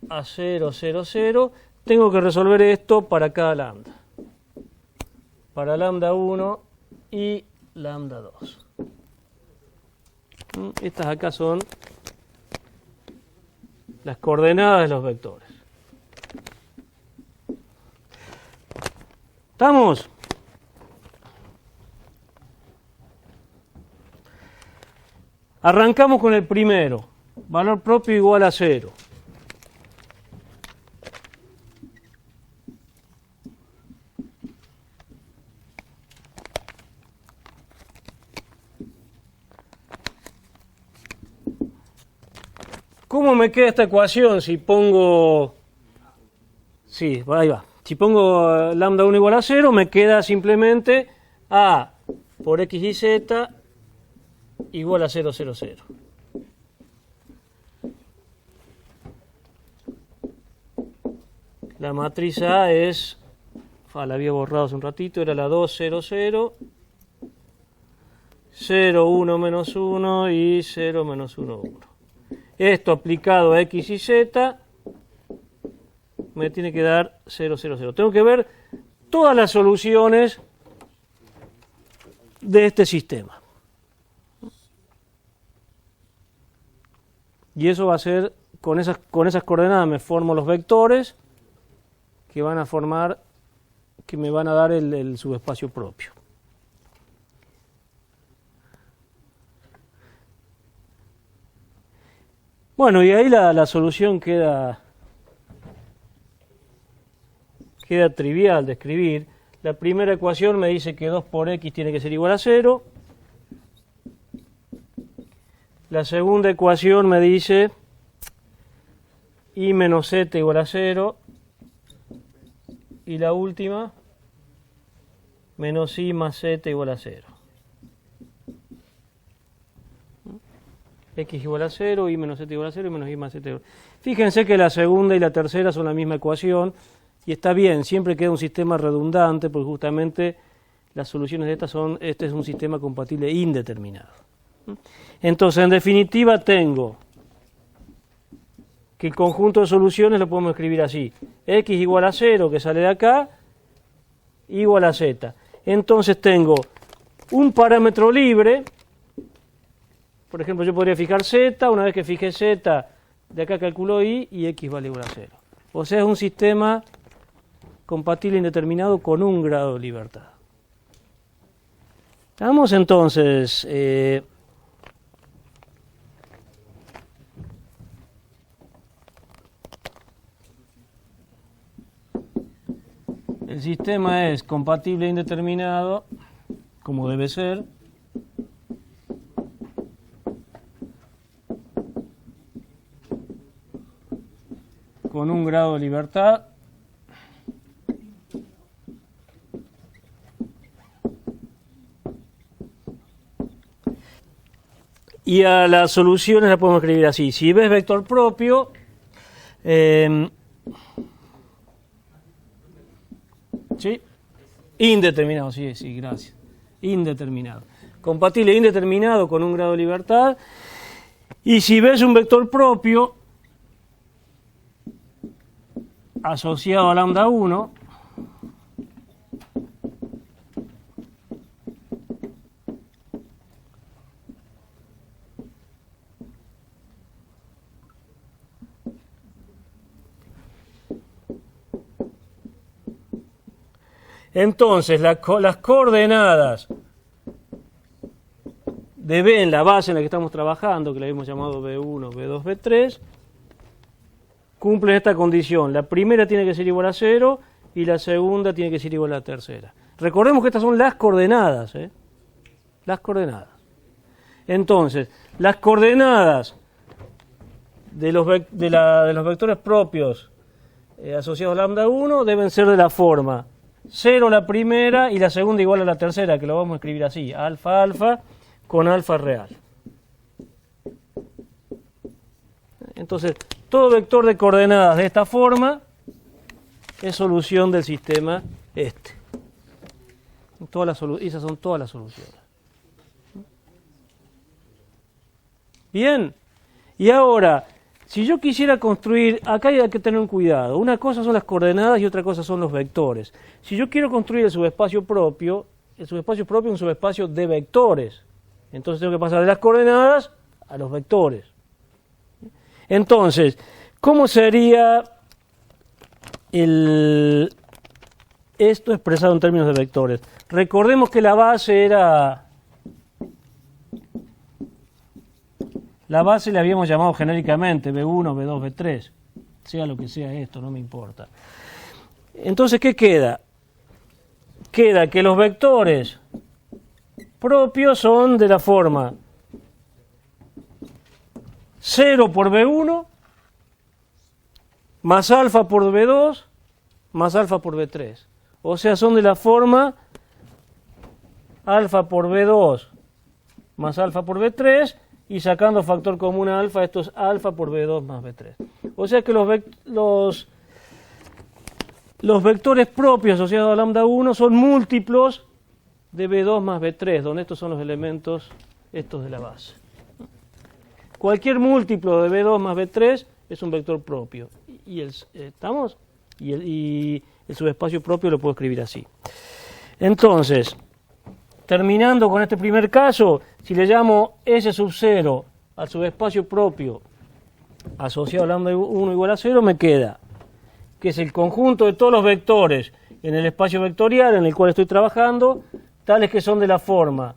a 0, 0, 0. Tengo que resolver esto para cada lambda. Para lambda 1 y lambda 2. Estas acá son las coordenadas de los vectores. ¿Estamos? Arrancamos con el primero. Valor propio igual a 0. ¿Cómo me queda esta ecuación si pongo... Sí, ahí va. Si pongo lambda 1 igual a 0, me queda simplemente A por X y Z igual a 0, 0, 0. La matriz A es... la había borrado hace un ratito, era la 2, 0, 0, 0, 1, menos 1 y 0, menos 1, 1. Esto aplicado a X y Z me tiene que dar 0, 0, 0. Tengo que ver todas las soluciones de este sistema. Y eso va a ser, con esas coordenadas me formo los vectores que van a formar, que me van a dar el subespacio propio. Bueno, y ahí la solución queda trivial de escribir. La primera ecuación me dice que 2 por X tiene que ser igual a 0. La segunda ecuación me dice Y menos Z igual a 0. Y la última, menos I más Z igual a 0. X igual a 0, Y menos Z igual a 0 y menos I más Z igual a 0. Fíjense que la segunda y la tercera son la misma ecuación. Y está bien, siempre queda un sistema redundante, porque justamente las soluciones de estas son, este es un sistema compatible indeterminado. Entonces, en definitiva, tengo que el conjunto de soluciones lo podemos escribir así. X igual a 0, que sale de acá, igual a Z. Entonces tengo un parámetro libre. Por ejemplo, yo podría fijar Z, una vez que fije Z, de acá calculo I y X vale igual a 0. O sea, es un sistema compatible indeterminado con un grado de libertad. Vamos entonces, el sistema es compatible e indeterminado, como debe ser. Con un grado de libertad. Y a las soluciones las podemos escribir así. Si ves vector propio, ¿sí? Indeterminado, sí, gracias. Indeterminado. Compatible e indeterminado con un grado de libertad. Y si ves un vector propio asociado a lambda 1, Entonces, las coordenadas de B en la base en la que estamos trabajando, que la habíamos llamado B1, B2, B3, cumplen esta condición. La primera tiene que ser igual a 0 y la segunda tiene que ser igual a la tercera. Recordemos que estas son las coordenadas, ¿eh? Las coordenadas. Entonces, las coordenadas de los vectores propios asociados a lambda 1 deben ser de la forma 0 la primera y la segunda igual a la tercera, que lo vamos a escribir así, alfa alfa con alfa real. Entonces, todo vector de coordenadas de esta forma es solución del sistema este. Esas son todas las soluciones. Bien, y ahora, si yo quisiera construir, acá hay que tener un cuidado. Una cosa son las coordenadas y otra cosa son los vectores. Si yo quiero construir el subespacio propio es un subespacio de vectores. Entonces tengo que pasar de las coordenadas a los vectores. Entonces, ¿cómo sería esto expresado en términos de vectores? Recordemos que la base le habíamos llamado genéricamente B1, B2, B3, sea lo que sea esto, no me importa. Entonces, ¿qué queda? Queda que los vectores propios son de la forma 0 por B1 más alfa por B2 más alfa por B3. O sea, son de la forma alfa por B2 más alfa por B3 y sacando factor común a alfa, esto es alfa por B2 más B3. O sea que los vectores propios asociados a lambda 1 son múltiplos de B2 más B3, donde estos son los elementos estos de la base. Cualquier múltiplo de B2 más B3 es un vector propio. Y el subespacio propio lo puedo escribir así. Entonces, terminando con este primer caso, si le llamo S sub 0 al subespacio propio asociado a lambda 1 igual a 0, me queda que es el conjunto de todos los vectores en el espacio vectorial en el cual estoy trabajando, tales que son de la forma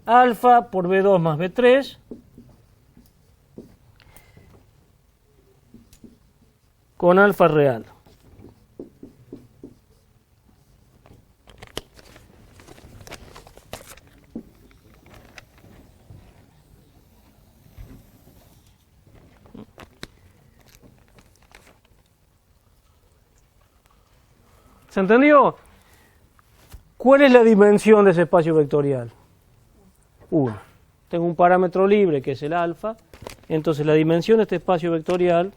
alfa por B2 más B3 con alfa real. ¿Se entendió? ¿Cuál es la dimensión de ese espacio vectorial? 1. Tengo un parámetro libre que es el alfa, entonces la dimensión de este espacio vectorial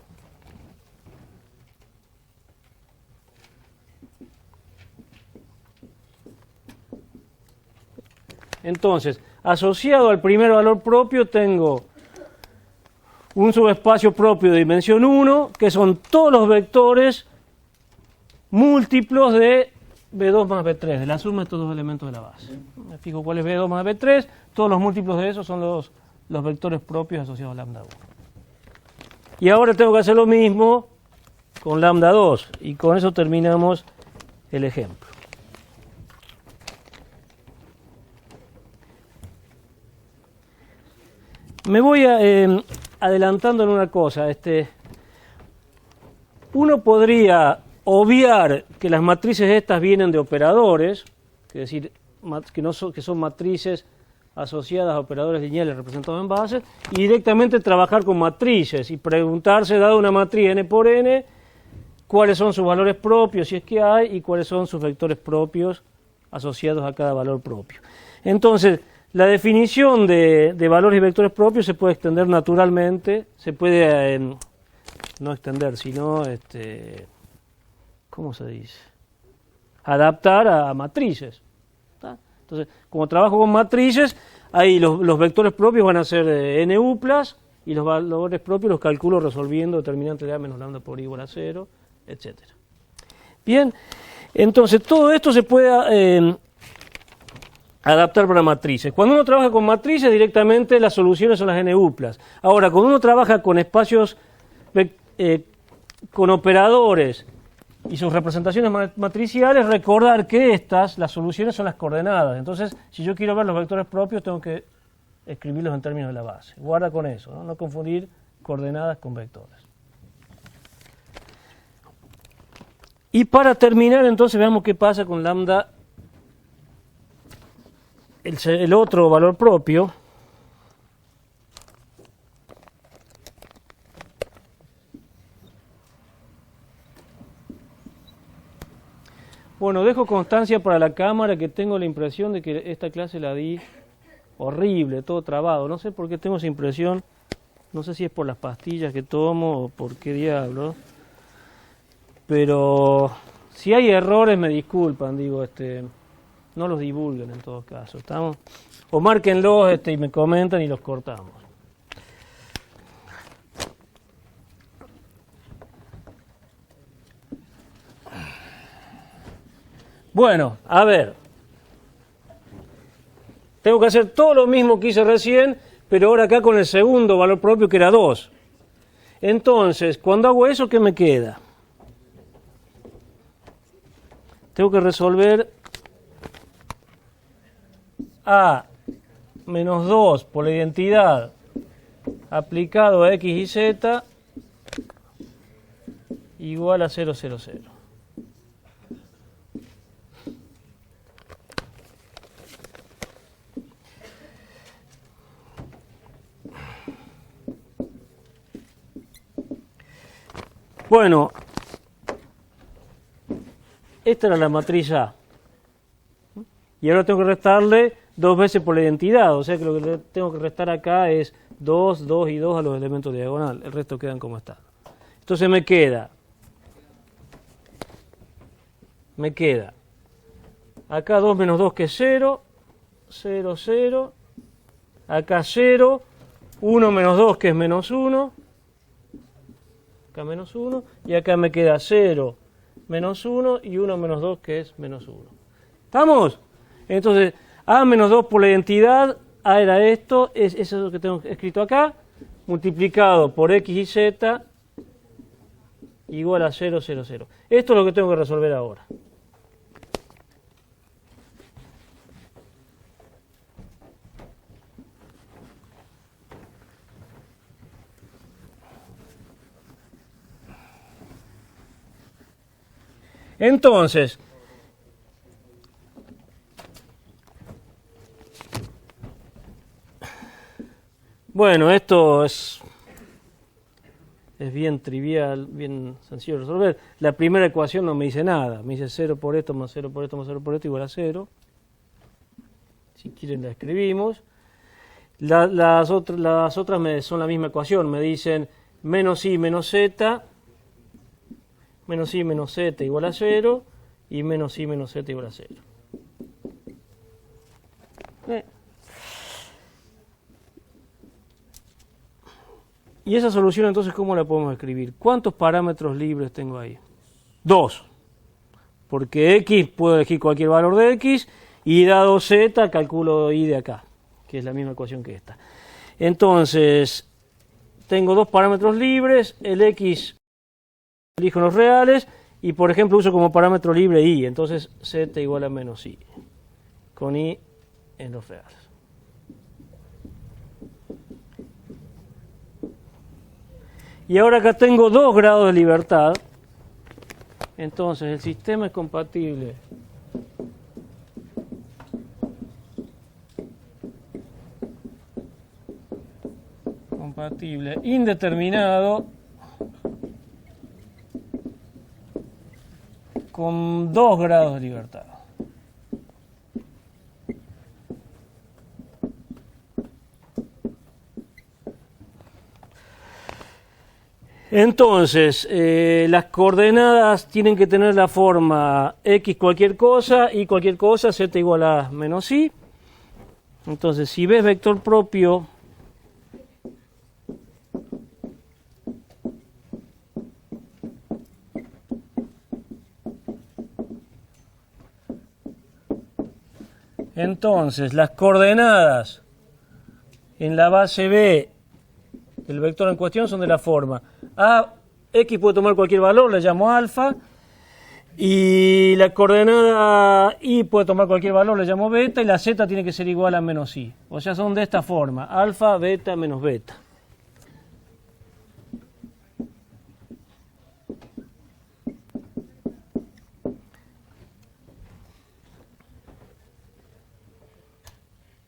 entonces, asociado al primer valor propio tengo un subespacio propio de dimensión 1, que son todos los vectores múltiplos de B2 más B3, de la suma de estos dos elementos de la base. Me fijo cuál es B2 más B3, todos los múltiplos de esos son los vectores propios asociados a lambda 1. Y ahora tengo que hacer lo mismo con lambda 2, y con eso terminamos el ejemplo. Me voy adelantando en una cosa. Uno podría obviar que las matrices estas vienen de operadores, es decir, que son matrices asociadas a operadores lineales representados en bases, y directamente trabajar con matrices y preguntarse, dado una matriz n por n, cuáles son sus valores propios, si es que hay, y cuáles son sus vectores propios asociados a cada valor propio. Entonces, la definición de valores y vectores propios se puede extender naturalmente, se puede, no extender, sino, ¿cómo se dice? Adaptar a matrices. ¿Tá? Entonces, como trabajo con matrices, ahí los vectores propios van a ser NU+, y los valores propios los calculo resolviendo determinante de A menos lambda por I igual a 0, etc. Bien, entonces todo esto se puede adaptar para matrices. Cuando uno trabaja con matrices, directamente las soluciones son las NU+. Ahora, cuando uno trabaja con espacios, con operadores y sus representaciones matriciales, recordar que estas, las soluciones son las coordenadas. Entonces, si yo quiero ver los vectores propios, tengo que escribirlos en términos de la base. Guarda con eso, no confundir coordenadas con vectores. Y para terminar, entonces, veamos qué pasa con lambda, el otro valor propio. Bueno, dejo constancia para la cámara que tengo la impresión de que esta clase la di horrible, todo trabado. No sé por qué tengo esa impresión, no sé si es por las pastillas que tomo o por qué diablo. Pero si hay errores me disculpan, digo, no los divulguen en todo caso, ¿estamos? O márquenlos y me comentan y los cortamos. Bueno, a ver. Tengo que hacer todo lo mismo que hice recién, pero ahora acá con el segundo valor propio que era 2. Entonces, cuando hago eso, ¿qué me queda? Tengo que resolver A menos 2 por la identidad aplicado a X y Z igual a 0, 0, 0. Bueno, esta era la matriz A. Y ahora tengo que restarle 2 veces por la identidad. O sea que lo que tengo que restar acá es 2, 2 y 2 a los elementos diagonal. El resto quedan como están. Entonces me queda acá 2 menos 2 que es 0, 0, 0. Acá 0, 1 menos 2 que es menos 1. Acá menos 1, y acá me queda 0, menos 1, y 1 menos 2, que es menos 1. ¿Estamos? Entonces, A menos 2 por la identidad, A era esto, eso es lo que tengo escrito acá, multiplicado por X y Z, igual a 0, 0, 0. Esto es lo que tengo que resolver ahora. Entonces, bueno, esto es bien trivial, bien sencillo de resolver. La primera ecuación no me dice nada, me dice 0 por esto más 0 por esto más 0 por esto igual a 0. Si quieren la escribimos. Las otras son la misma ecuación, me dicen menos i menos z, menos i menos z igual a 0, y menos i menos z igual a 0. Y esa solución entonces, ¿cómo la podemos escribir? ¿Cuántos parámetros libres tengo ahí? 2. Porque x, puedo elegir cualquier valor de x, y dado z, calculo y de acá, que es la misma ecuación que esta. Entonces, tengo 2 parámetros libres, el x elijo los reales, y por ejemplo uso como parámetro libre y, entonces z igual a menos i, con i en los reales. Y ahora acá tengo 2 grados de libertad, entonces el sistema es compatible indeterminado con 2 grados de libertad. Entonces, las coordenadas tienen que tener la forma x cualquier cosa, y cualquier cosa, z igual a menos i. Entonces, si ves vector propio entonces las coordenadas en la base B del vector en cuestión son de la forma a, x puede tomar cualquier valor, le llamo alfa, Y la coordenada i puede tomar cualquier valor, le llamo beta, y la z tiene que ser igual a menos i. O sea, son de esta forma, alfa, beta, menos beta.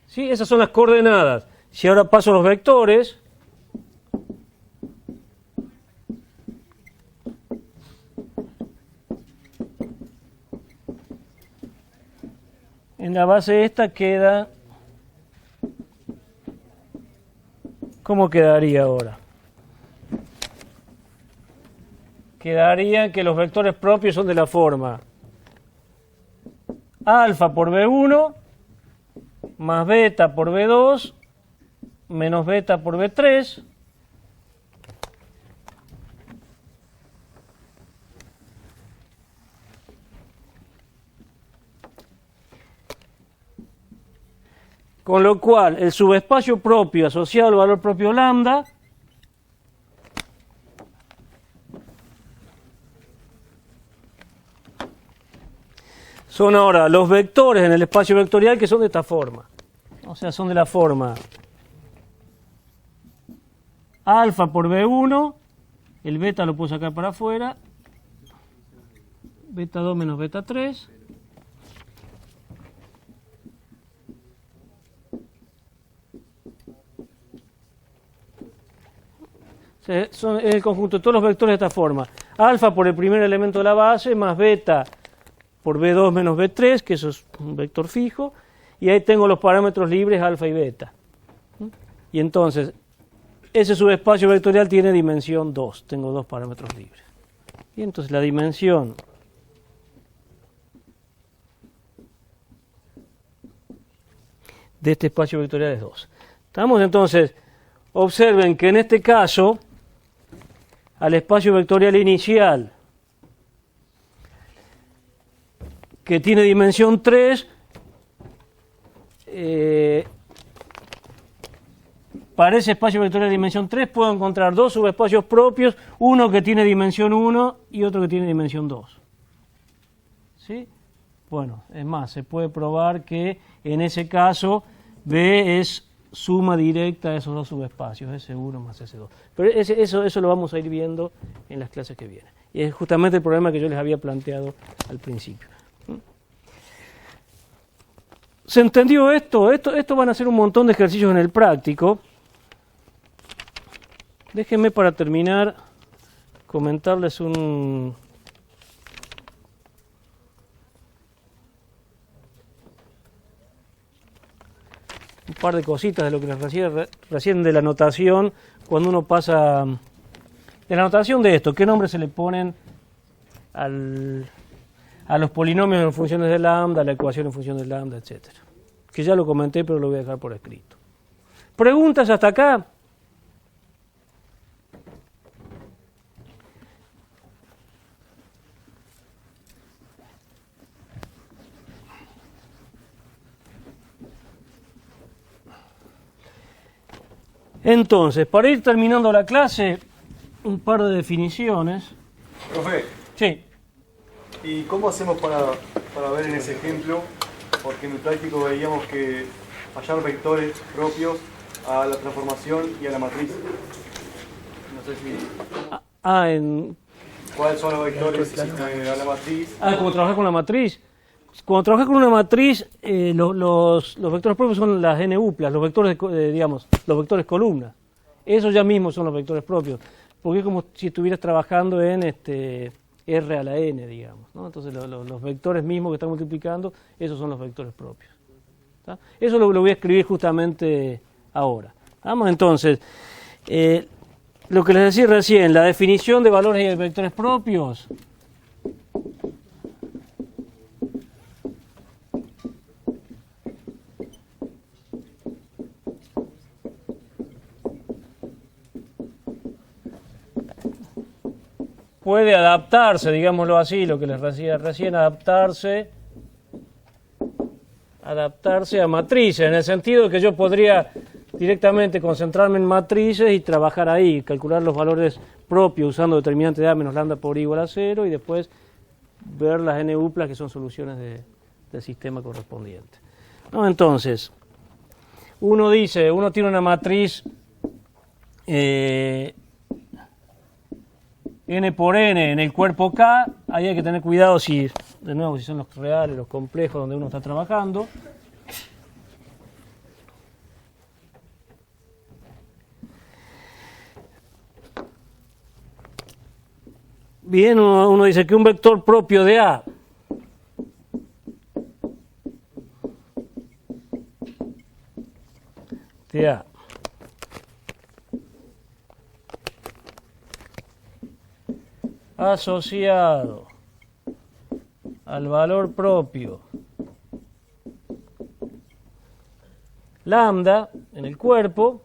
¿Sí? Esas son las coordenadas. Si ahora paso a los vectores, en la base esta queda, ¿cómo quedaría ahora? Quedaría que los vectores propios son de la forma alfa por B1 más beta por B2 menos beta por B3 con lo cual el subespacio propio asociado al valor propio lambda son ahora los vectores en el espacio vectorial que son de esta forma. O sea, son de la forma alfa por B1, el beta lo puedo sacar para afuera, beta 2 menos beta 3, son el conjunto de todos los vectores de esta forma. Alfa por el primer elemento de la base más beta por B2 menos B3, que eso es un vector fijo, y ahí tengo los parámetros libres alfa y beta. Y entonces, ese subespacio vectorial tiene dimensión 2, tengo dos parámetros libres. Y entonces la dimensión de este espacio vectorial es 2. ¿Estamos? Entonces, observen que en este caso, al espacio vectorial inicial, que tiene dimensión 3, para ese espacio vectorial de dimensión 3 puedo encontrar dos subespacios propios, uno que tiene dimensión 1 y otro que tiene dimensión 2. ¿Sí? Bueno, es más, se puede probar que en ese caso B es suma directa de esos dos subespacios, S1 más S2. Pero eso lo vamos a ir viendo en las clases que vienen. Y es justamente el problema que yo les había planteado al principio. ¿Se entendió esto? Esto van a ser un montón de ejercicios en el práctico. Déjenme para terminar comentarles un par de cositas de lo que les decía recién de la notación, cuando uno pasa de la notación de esto, qué nombres se le ponen a los polinomios en funciones de lambda, a la ecuación en función de lambda, etcétera. Que ya lo comenté, pero lo voy a dejar por escrito. ¿Preguntas hasta acá? Entonces, para ir terminando la clase, un par de definiciones. Profe. Sí. ¿Y cómo hacemos para ver en ese ejemplo? Porque en el práctico veíamos que hallar vectores propios a la transformación y a la matriz. No sé si... ¿Cuáles son los vectores a la matriz? ¿Cómo trabajar con la matriz? Cuando trabajas con una matriz, los vectores propios son las n-uplas, los vectores, los vectores columnas. Esos ya mismos son los vectores propios, porque es como si estuvieras trabajando en r a la n, digamos, ¿no? Entonces los vectores mismos que están multiplicando, esos son los vectores propios. ¿Tá? Eso lo voy a escribir justamente ahora. Vamos entonces, lo que les decía recién, la definición de valores y de vectores propios. Puede adaptarse, digámoslo así, lo que les decía recién, adaptarse a matrices, en el sentido de que yo podría directamente concentrarme en matrices y trabajar ahí, calcular los valores propios usando determinante de A menos lambda por I igual a 0 y después ver las n uplas que son soluciones del sistema correspondiente. ¿No? Entonces, uno tiene una matriz n por n en el cuerpo K, ahí hay que tener cuidado si son los reales, los complejos donde uno está trabajando. Bien, uno dice que un vector propio de A asociado al valor propio lambda en el cuerpo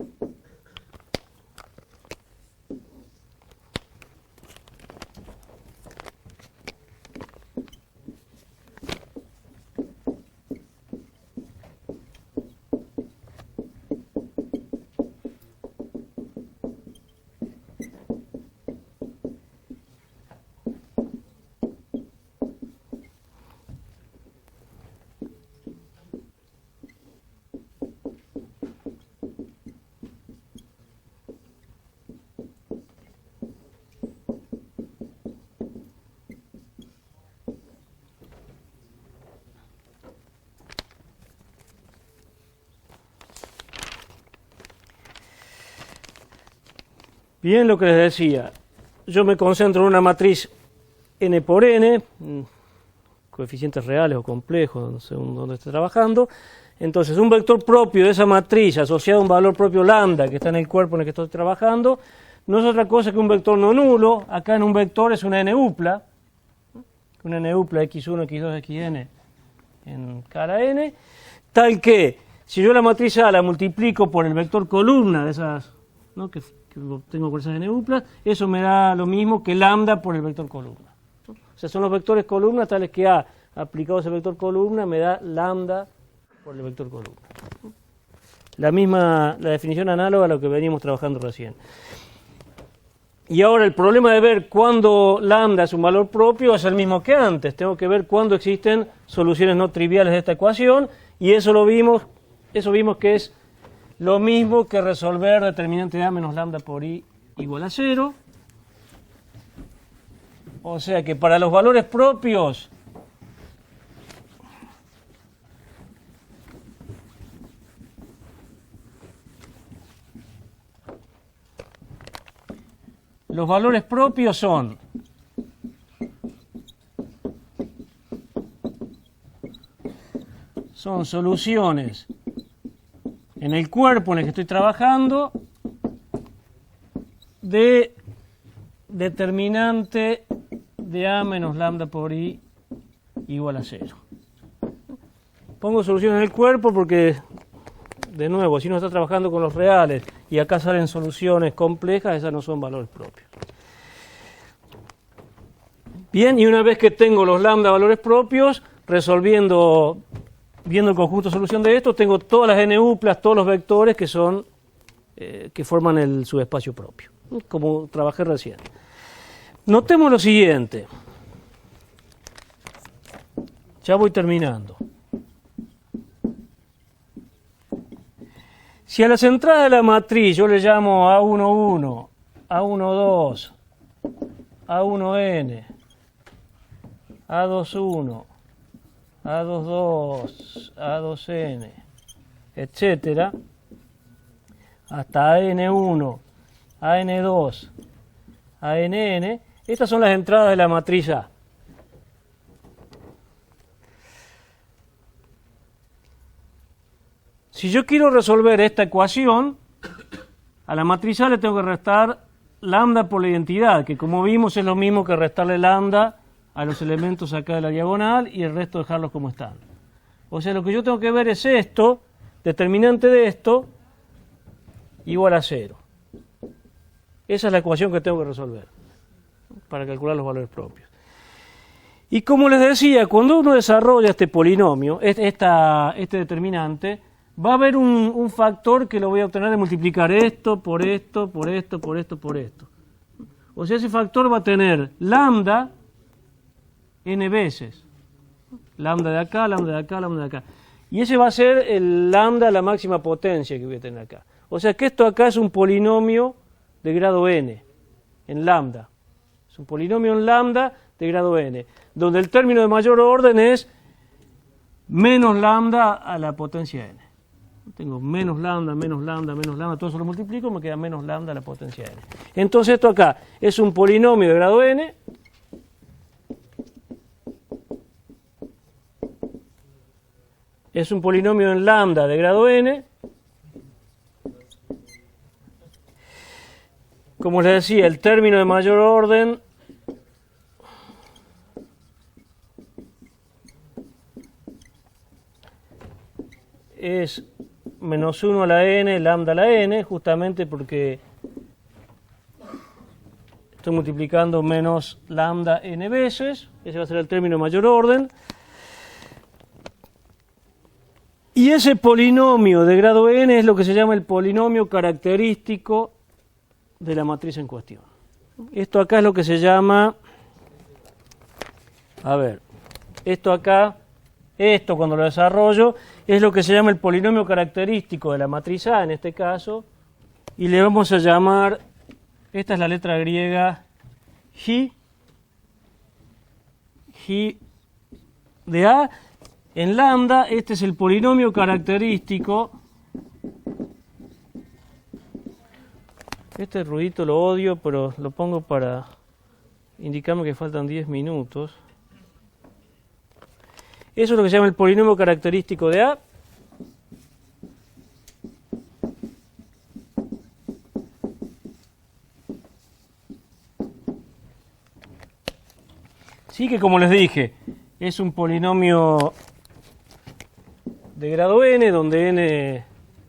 Bien, lo que les decía, yo me concentro en una matriz n por n, coeficientes reales o complejos, según donde esté trabajando. Entonces, un vector propio de esa matriz asociado a un valor propio lambda que está en el cuerpo en el que estoy trabajando, no es otra cosa que un vector no nulo. Acá en un vector es una n upla x1, x2, xn en cara n, tal que si yo la matriz A la multiplico por el vector columna de esas, ¿no? que tengo por esas n uplas, eso me da lo mismo que lambda por el vector columna. O sea, son los vectores columna tales que A aplicado a ese vector columna me da lambda por el vector columna. La definición análoga a lo que veníamos trabajando recién. Y ahora el problema de ver cuándo lambda es un valor propio es el mismo que antes. Tengo que ver cuándo existen soluciones no triviales de esta ecuación, y eso vimos que es lo mismo que resolver determinante de A menos lambda por I igual a 0. O sea que para los valores propios son soluciones en el cuerpo en el que estoy trabajando de determinante de A menos lambda por I igual a 0. Pongo soluciones en el cuerpo porque, de nuevo, si uno está trabajando con los reales y acá salen soluciones complejas, esas no son valores propios. Bien, y una vez que tengo los lambda valores propios, viendo el conjunto de solución de esto, tengo todas las n uplas, todos los vectores que forman el subespacio propio, como trabajé recién. Notemos lo siguiente. Ya voy terminando. Si a las entradas de la matriz yo le llamo A11, A12, A1n, A21, A22, A2n, etcétera, hasta AN1, AN2, ANN, estas son las entradas de la matriz A. Si yo quiero resolver esta ecuación, a la matriz A le tengo que restar lambda por la identidad, que como vimos es lo mismo que restarle lambda a los elementos acá de la diagonal y el resto dejarlos como están. O sea, lo que yo tengo que ver es esto, determinante de esto, igual a 0. Esa es la ecuación que tengo que resolver para calcular los valores propios. Y como les decía, cuando uno desarrolla este polinomio, este determinante, va a haber un factor que lo voy a obtener de multiplicar esto por esto, por esto, por esto, por esto. O sea, ese factor va a tener lambda n veces. Lambda de acá, lambda de acá, lambda de acá. Y ese va a ser el lambda a la máxima potencia que voy a tener acá. O sea que esto acá es un polinomio de grado n, en lambda. Es un polinomio en lambda de grado n, donde el término de mayor orden es menos lambda a la potencia n. Tengo menos lambda, menos lambda, menos lambda, todo eso lo multiplico, me queda menos lambda a la potencia n. Entonces esto acá es un polinomio de grado n, es un polinomio en lambda de grado n. Como les decía, el término de mayor orden es menos 1 a la n, lambda a la n, justamente porque estoy multiplicando menos lambda n veces. Ese va a ser el término de mayor orden. Y ese polinomio de grado n es lo que se llama el polinomio característico de la matriz en cuestión. Esto acá es lo que se llama, a ver, esto acá, esto cuando lo desarrollo, es lo que se llama el polinomio característico de la matriz A en este caso, y le vamos a llamar, esta es la letra griega G de A. En lambda, este es el polinomio característico. Este ruidito lo odio, pero lo pongo para indicarme que faltan 10 minutos. Eso es lo que se llama el polinomio característico de A. Sí que, como les dije, es un polinomio de grado n, donde n,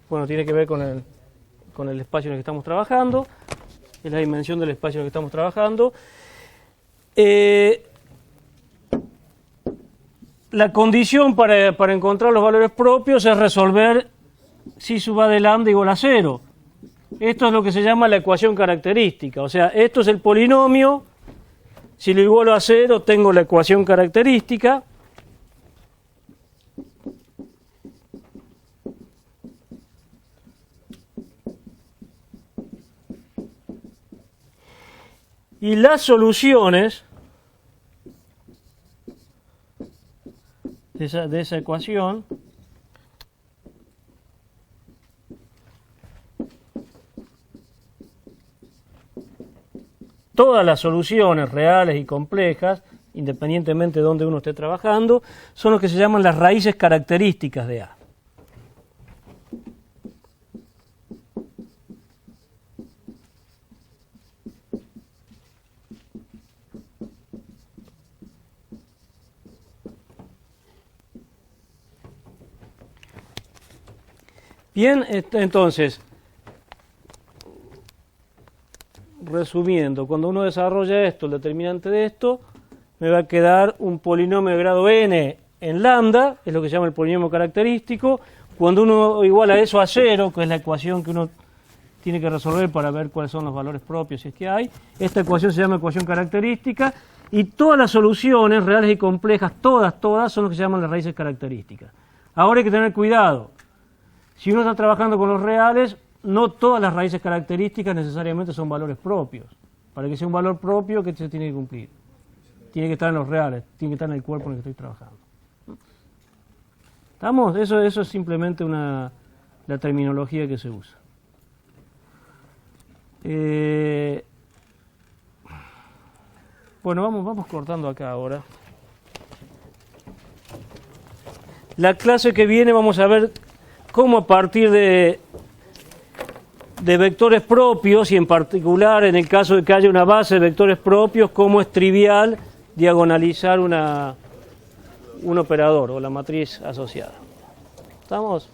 bueno, tiene que ver con el espacio en el que estamos trabajando, es la dimensión del espacio en el que estamos trabajando. La condición para encontrar los valores propios es resolver si sub a de lambda igual a 0. Esto es lo que se llama la ecuación característica, o sea, esto es el polinomio, si lo igualo a 0 tengo la ecuación característica. Y las soluciones de esa ecuación todas las soluciones reales y complejas, independientemente de donde uno esté trabajando, son lo que se llaman las raíces características de A. Bien, entonces, resumiendo, cuando uno desarrolla esto, el determinante de esto, me va a quedar un polinomio de grado n en lambda, es lo que se llama el polinomio característico. Cuando uno iguala eso a 0, que es la ecuación que uno tiene que resolver para ver cuáles son los valores propios, si es que hay, esta ecuación se llama ecuación característica, y todas las soluciones reales y complejas, todas, son lo que se llaman las raíces características. Ahora hay que tener cuidado. Si uno está trabajando con los reales, no todas las raíces características necesariamente son valores propios. Para que sea un valor propio, ¿qué se tiene que cumplir? Tiene que estar en los reales, tiene que estar en el cuerpo en el que estoy trabajando. ¿Estamos? Eso es simplemente la terminología que se usa. Bueno, vamos cortando acá ahora. La clase que viene vamos a ver cómo a partir de vectores propios, y en particular en el caso de que haya una base de vectores propios, cómo es trivial diagonalizar un operador o la matriz asociada. ¿Estamos?